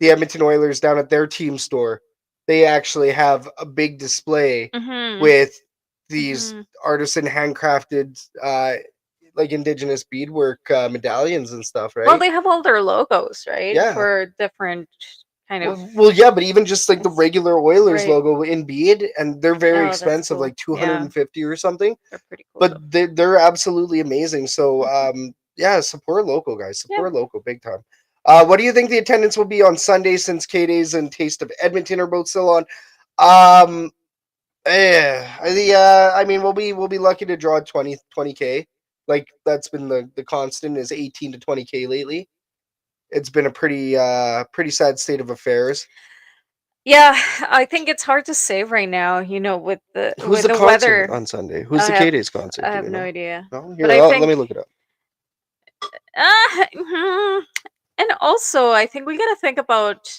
the Edmonton Oilers down at their team store, they actually have a big display with these artisan handcrafted like Indigenous beadwork medallions and stuff, right? Well, they have all their logos, right? Yeah. For different kind of. Well, yeah, but even just like the regular Oilers Right. logo in bead, and they're very Oh, that's expensive, cool. like 250 or something. They're pretty cool. But they're absolutely amazing. So, yeah, support local, guys. Support local, big time. What do you think the attendance will be on Sunday since K-Days and Taste of Edmonton are both still on? I mean, we'll be lucky to draw 20K. Like that's been the constant is 18 to 20K lately. It's been a pretty sad state of affairs. Yeah, I think it's hard to say right now. With Who's the concert weather on Sunday? Who's the K-Days concert? I have no idea. No? Here, But I think let me look it up. And also, I think we got to think about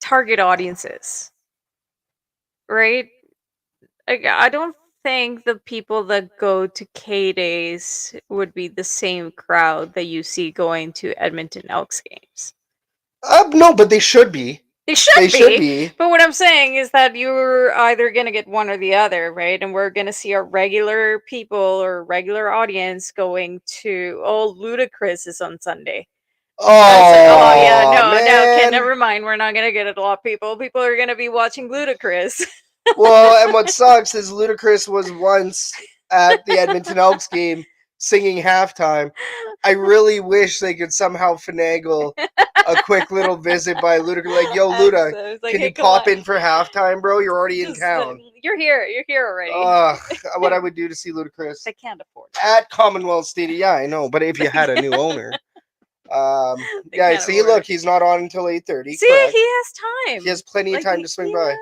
target audiences, right? I don't think the people that go to K-Days would be the same crowd that you see going to Edmonton Elks games. No, but they should be. They should be. But what I'm saying is that you're either going to get one or the other, right? And we're going to see our regular people or regular audience going to, Ludacris is on Sunday. Man. Okay, never mind. We're not going to get a lot of people. People are going to be watching Ludacris. Well, and what sucks is Ludacris was once at the Edmonton Elks game singing halftime. I really wish they could somehow finagle a quick little visit by Luda. Like, yo, And Luda, so it's like, can hey, you come pop on. in for halftime, bro? You're already in Just, town. you're here already. What I would do to see Ludacris They can't afford it. at Commonwealth Stadium. Yeah, I know. But if you had a new owner. They Yeah, can't see, afford look, it. he's not on until 8:30. See, Correct. he has time. He has plenty of Like, time to swing by.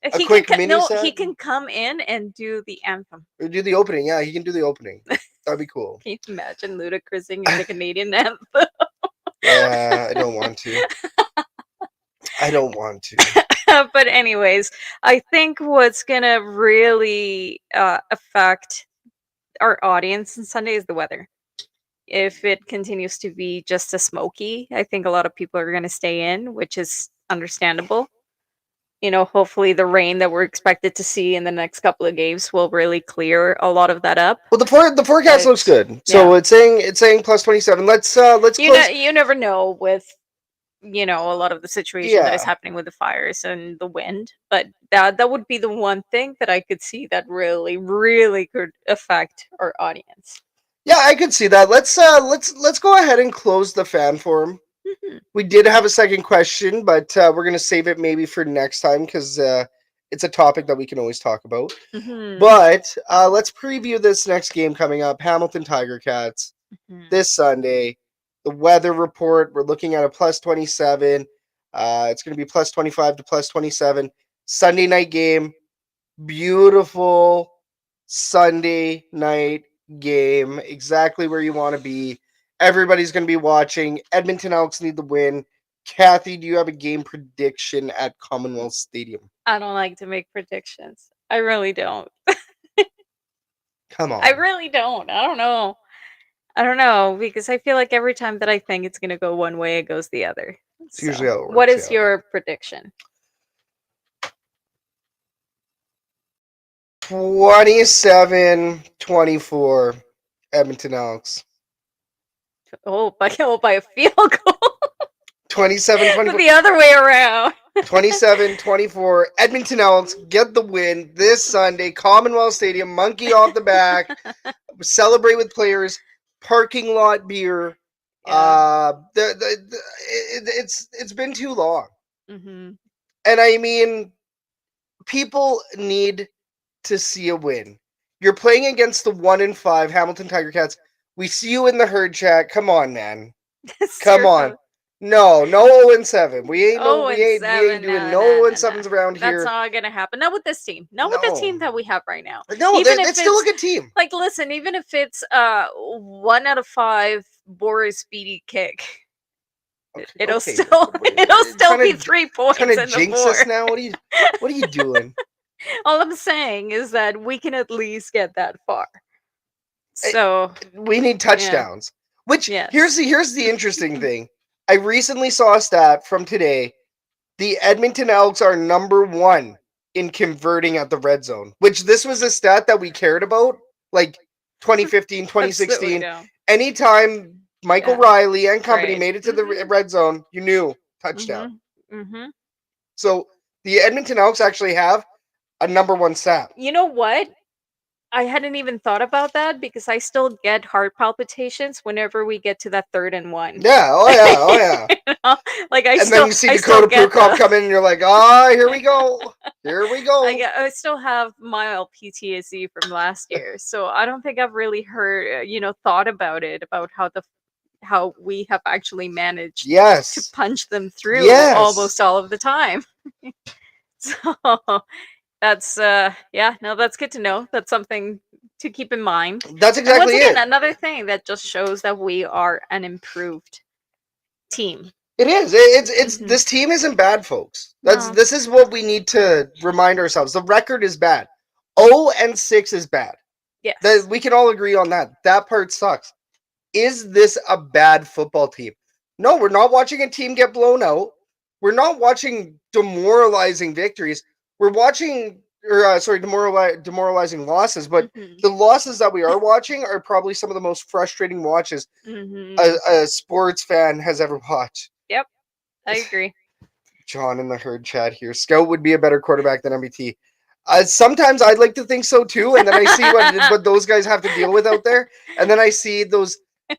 A He quick can mini no, set? he can come in and do the anthem. Or do the opening. Yeah, he can do the opening. That'd be cool. Can you imagine Ludacris in the Canadian anthem? I don't want to. I don't want to. But anyways, I think what's gonna really affect our audience on Sunday is the weather. If it continues to be just as smoky, I think a lot of people are gonna stay in, which is understandable. Hopefully the rain that we're expected to see in the next couple of games will really clear a lot of that up. Well, the forecast looks good. So yeah. it's saying plus 27. Let's close. You never know with a lot of the situation that is Yeah. happening with the fires and the wind, but that would be the one thing that I could see that really really could affect our audience. Yeah, I could see that. Let's go ahead and close the fan forum. We did have a second question, but we're gonna save it maybe for next time because it's a topic that we can always talk about. But let's preview this next game coming up: Hamilton Tiger Cats this Sunday. The weather report, we're looking at a plus 27. It's going to be plus 25 to plus 27. Sunday night game. Beautiful Sunday night game. Exactly where you want to be. Everybody's going to be watching. Edmonton Elks need the win. Kathy, do you have a game prediction at Commonwealth Stadium? I don't like to make predictions. I really don't. Come on. I really don't. I don't know, because I feel like every time that I think it's going to go one way, it goes the other. It's usually how it works. What is your prediction? 27-24 Edmonton Elks. By a field goal. 27-24. The other way around. 27-24 Edmonton Elks get the win this Sunday. Commonwealth Stadium, monkey off the back. Celebrate with players. Parking lot beer. Yeah. It's been too long. And I mean, people need to see a win. You're playing against the 1-5 Hamilton Tiger Cats. We see you in the herd chat. Come on, man. Come on. No 0-7. We ain't doing no 0-7s around here. That's not gonna happen. Not with this team. Not with the team that we have right now. No, it's still a good team. Like, listen, even if it's 1 out of 5 Boris Speedy kick, it'll still be 3 points. Trying to jinx us now. What are you doing? All I'm saying is that we can at least get that far. So we need touchdowns. Yeah. Which here's the interesting thing. I recently saw a stat from today. The Edmonton Elks are number 1 in converting at the red zone, which this was a stat that we cared about, like 2015, 2016. Anytime Michael Riley and company made it to the red zone, you knew touchdown. So the Edmonton Elks actually have a number 1 stat. You know what? I hadn't even thought about that because I still get heart palpitations whenever we get to that 3rd and 1. Yeah, oh yeah. Like then you see Dakota Prukop come in and you're like, here we go. Here we go. I still have mild PTSD from last year. So I don't think I've really thought about it, about how we have actually managed to punch them through almost all of the time. So that's that's good to know. That's something to keep in mind. That's exactly once again, another thing that just shows that we are an improved team. It is. It's this team isn't bad, folks. This is what we need to remind ourselves. The record is bad. 0-6 is bad. Yes. We can all agree on that. That part sucks. Is this a bad football team? No, we're not watching a team get blown out. We're not watching demoralizing victories. We're watching, demoralizing losses. But the losses that we are watching are probably some of the most frustrating watches a sports fan has ever watched. Yep, I agree. John in the herd chat here. Scout would be a better quarterback than MBT. Sometimes I'd like to think so too, and then I see what those guys have to deal with out there, and then I see those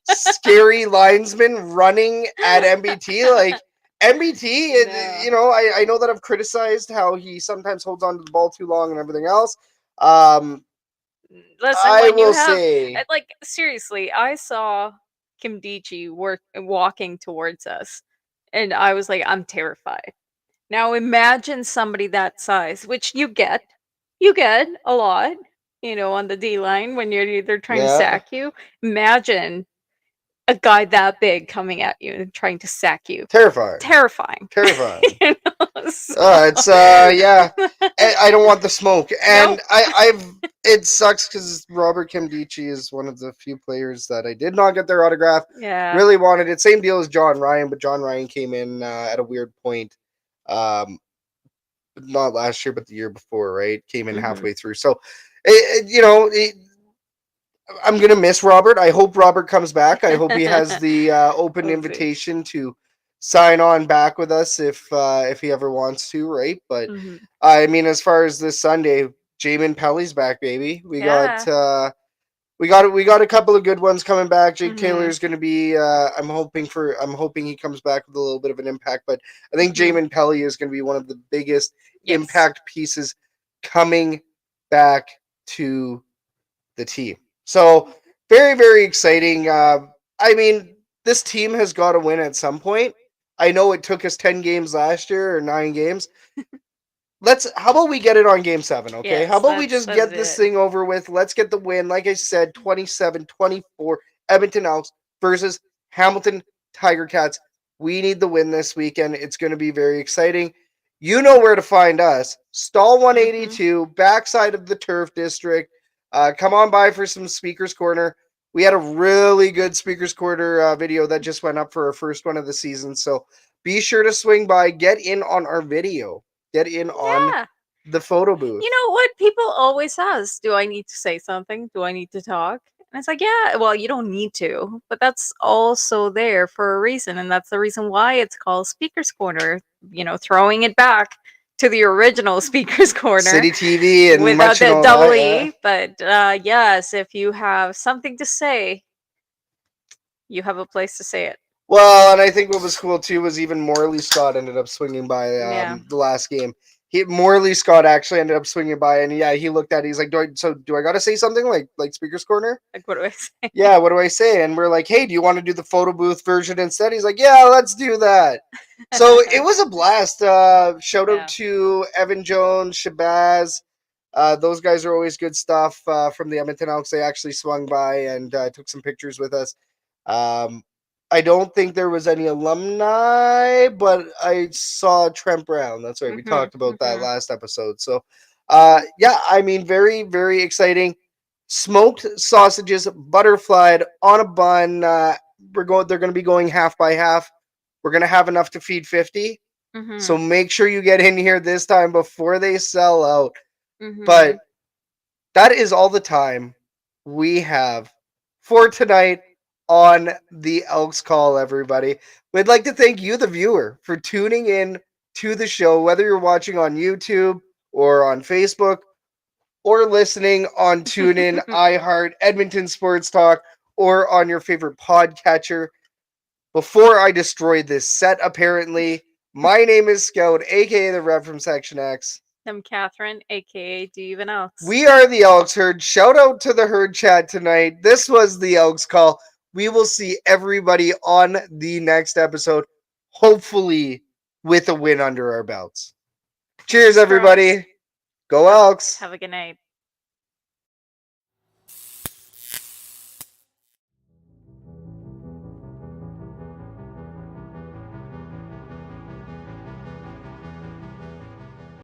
scary linesman running at MBT. Like MBT, No. I know that I've criticized how he sometimes holds on to the ball too long and everything else. Um, Listen, I when you will have say, like seriously, I saw Kim Dichi walking towards us, and I was like, I'm terrified. Now imagine somebody that size, which you get a lot, on the D line when they're trying to yeah, sack you. Imagine a guy that big coming at you and trying to sack you. terrifying, Terrifying. terrifying. You so It's yeah. I don't want the smoke, no. and I've it sucks because Robert Kimdichie is one of the few players that I did not get their autograph. Yeah. Really wanted it. Same deal as John Ryan, but John Ryan came in at a weird point. Um, not last year, but the year before, right? Came in Mhm. halfway through. So, I'm gonna miss Robert. I hope Robert comes back. I hope he has the open We'll see. invitation to sign on back with us if he ever wants to, right? But Mhm. I mean, as far as this Sunday, Jamin Pelly's back, baby. Yeah. We got a couple of good ones coming back. Jake Mhm. Taylor's going to be. I'm hoping he comes back with a little bit of an impact, but I think Mhm. Jamin Pelly is going to be one of the biggest Yes. impact pieces coming back to the team. So very, very exciting. I mean, this team has got to win at some point. I know it took us 10 games last year or 9 games. How about we get it on game 7, okay? How Yes, about we just that's get this it. thing over with? Let's get the win. Like I said, 27-24 Edmonton Elks versus Hamilton Tiger Cats. We need the win this weekend. It's going to be very exciting. You know where to find us. Stall Mhm. 182, backside of the Turf District. Come on by for some Speakers Corner. We had a really good Speakers Corner video that just went up for our first one of the season. So be sure to swing by, get in on our video, get in on Yeah. the photo You booth. know what people always ask? Do I need to say something? Do I need to talk? And it's like, yeah, well, you don't need to, but that's also there for a reason, and that's the reason why it's called Speaker's Corner. Throwing it back to the original Speaker's Corner City TV and without much and the all double that, yeah. E. But yes, if you have something to say, you have a place to say it. Well, and I think what was cool too was even Morley Scott ended up swinging by Yeah. the last game. Morley Scott actually ended up swinging by, and yeah, he looked at it. He's like, "Do I got to say something like Speaker's Corner?" Like, what do I say? Yeah, what do I say? And we're like, "Hey, do you want to do the photo booth version instead?" He's like, "Yeah, let's do that." So it was a blast. Shout out Yeah. to Evan Jones, Shabazz. Those guys are always good stuff from the Edmonton Elks. They actually swung by and took some pictures with us. Um, I don't think there was any alumni, but I saw Trent Brown. That's right. We Mhm. talked about that Mhm. last episode. So, yeah, I mean, very, very exciting. Smoked sausages, butterflied on a bun. They're going to be going half by half. We're going to have enough to feed 50. So Mhm. make sure you get in here this time before they sell out. But Mhm. that is all the time we have for tonight on the Elks Call, everybody. We'd like to thank you, the viewer, for tuning in to the show, whether you're watching on YouTube or on Facebook or listening on TuneIn, iHeart, Edmonton Sports Talk, or on your favorite podcatcher. Before I destroy this set, apparently, my name is Scout, aka the Rev from Section X. I'm Catherine, aka Do You Even Elks? We are the Elks Herd. Shout out to the Herd Chat tonight. This was the Elks Call. We will see everybody on the next episode, hopefully with a win under our belts. Cheers, Fingers crossed. everybody. Go Have Elks. have a good night.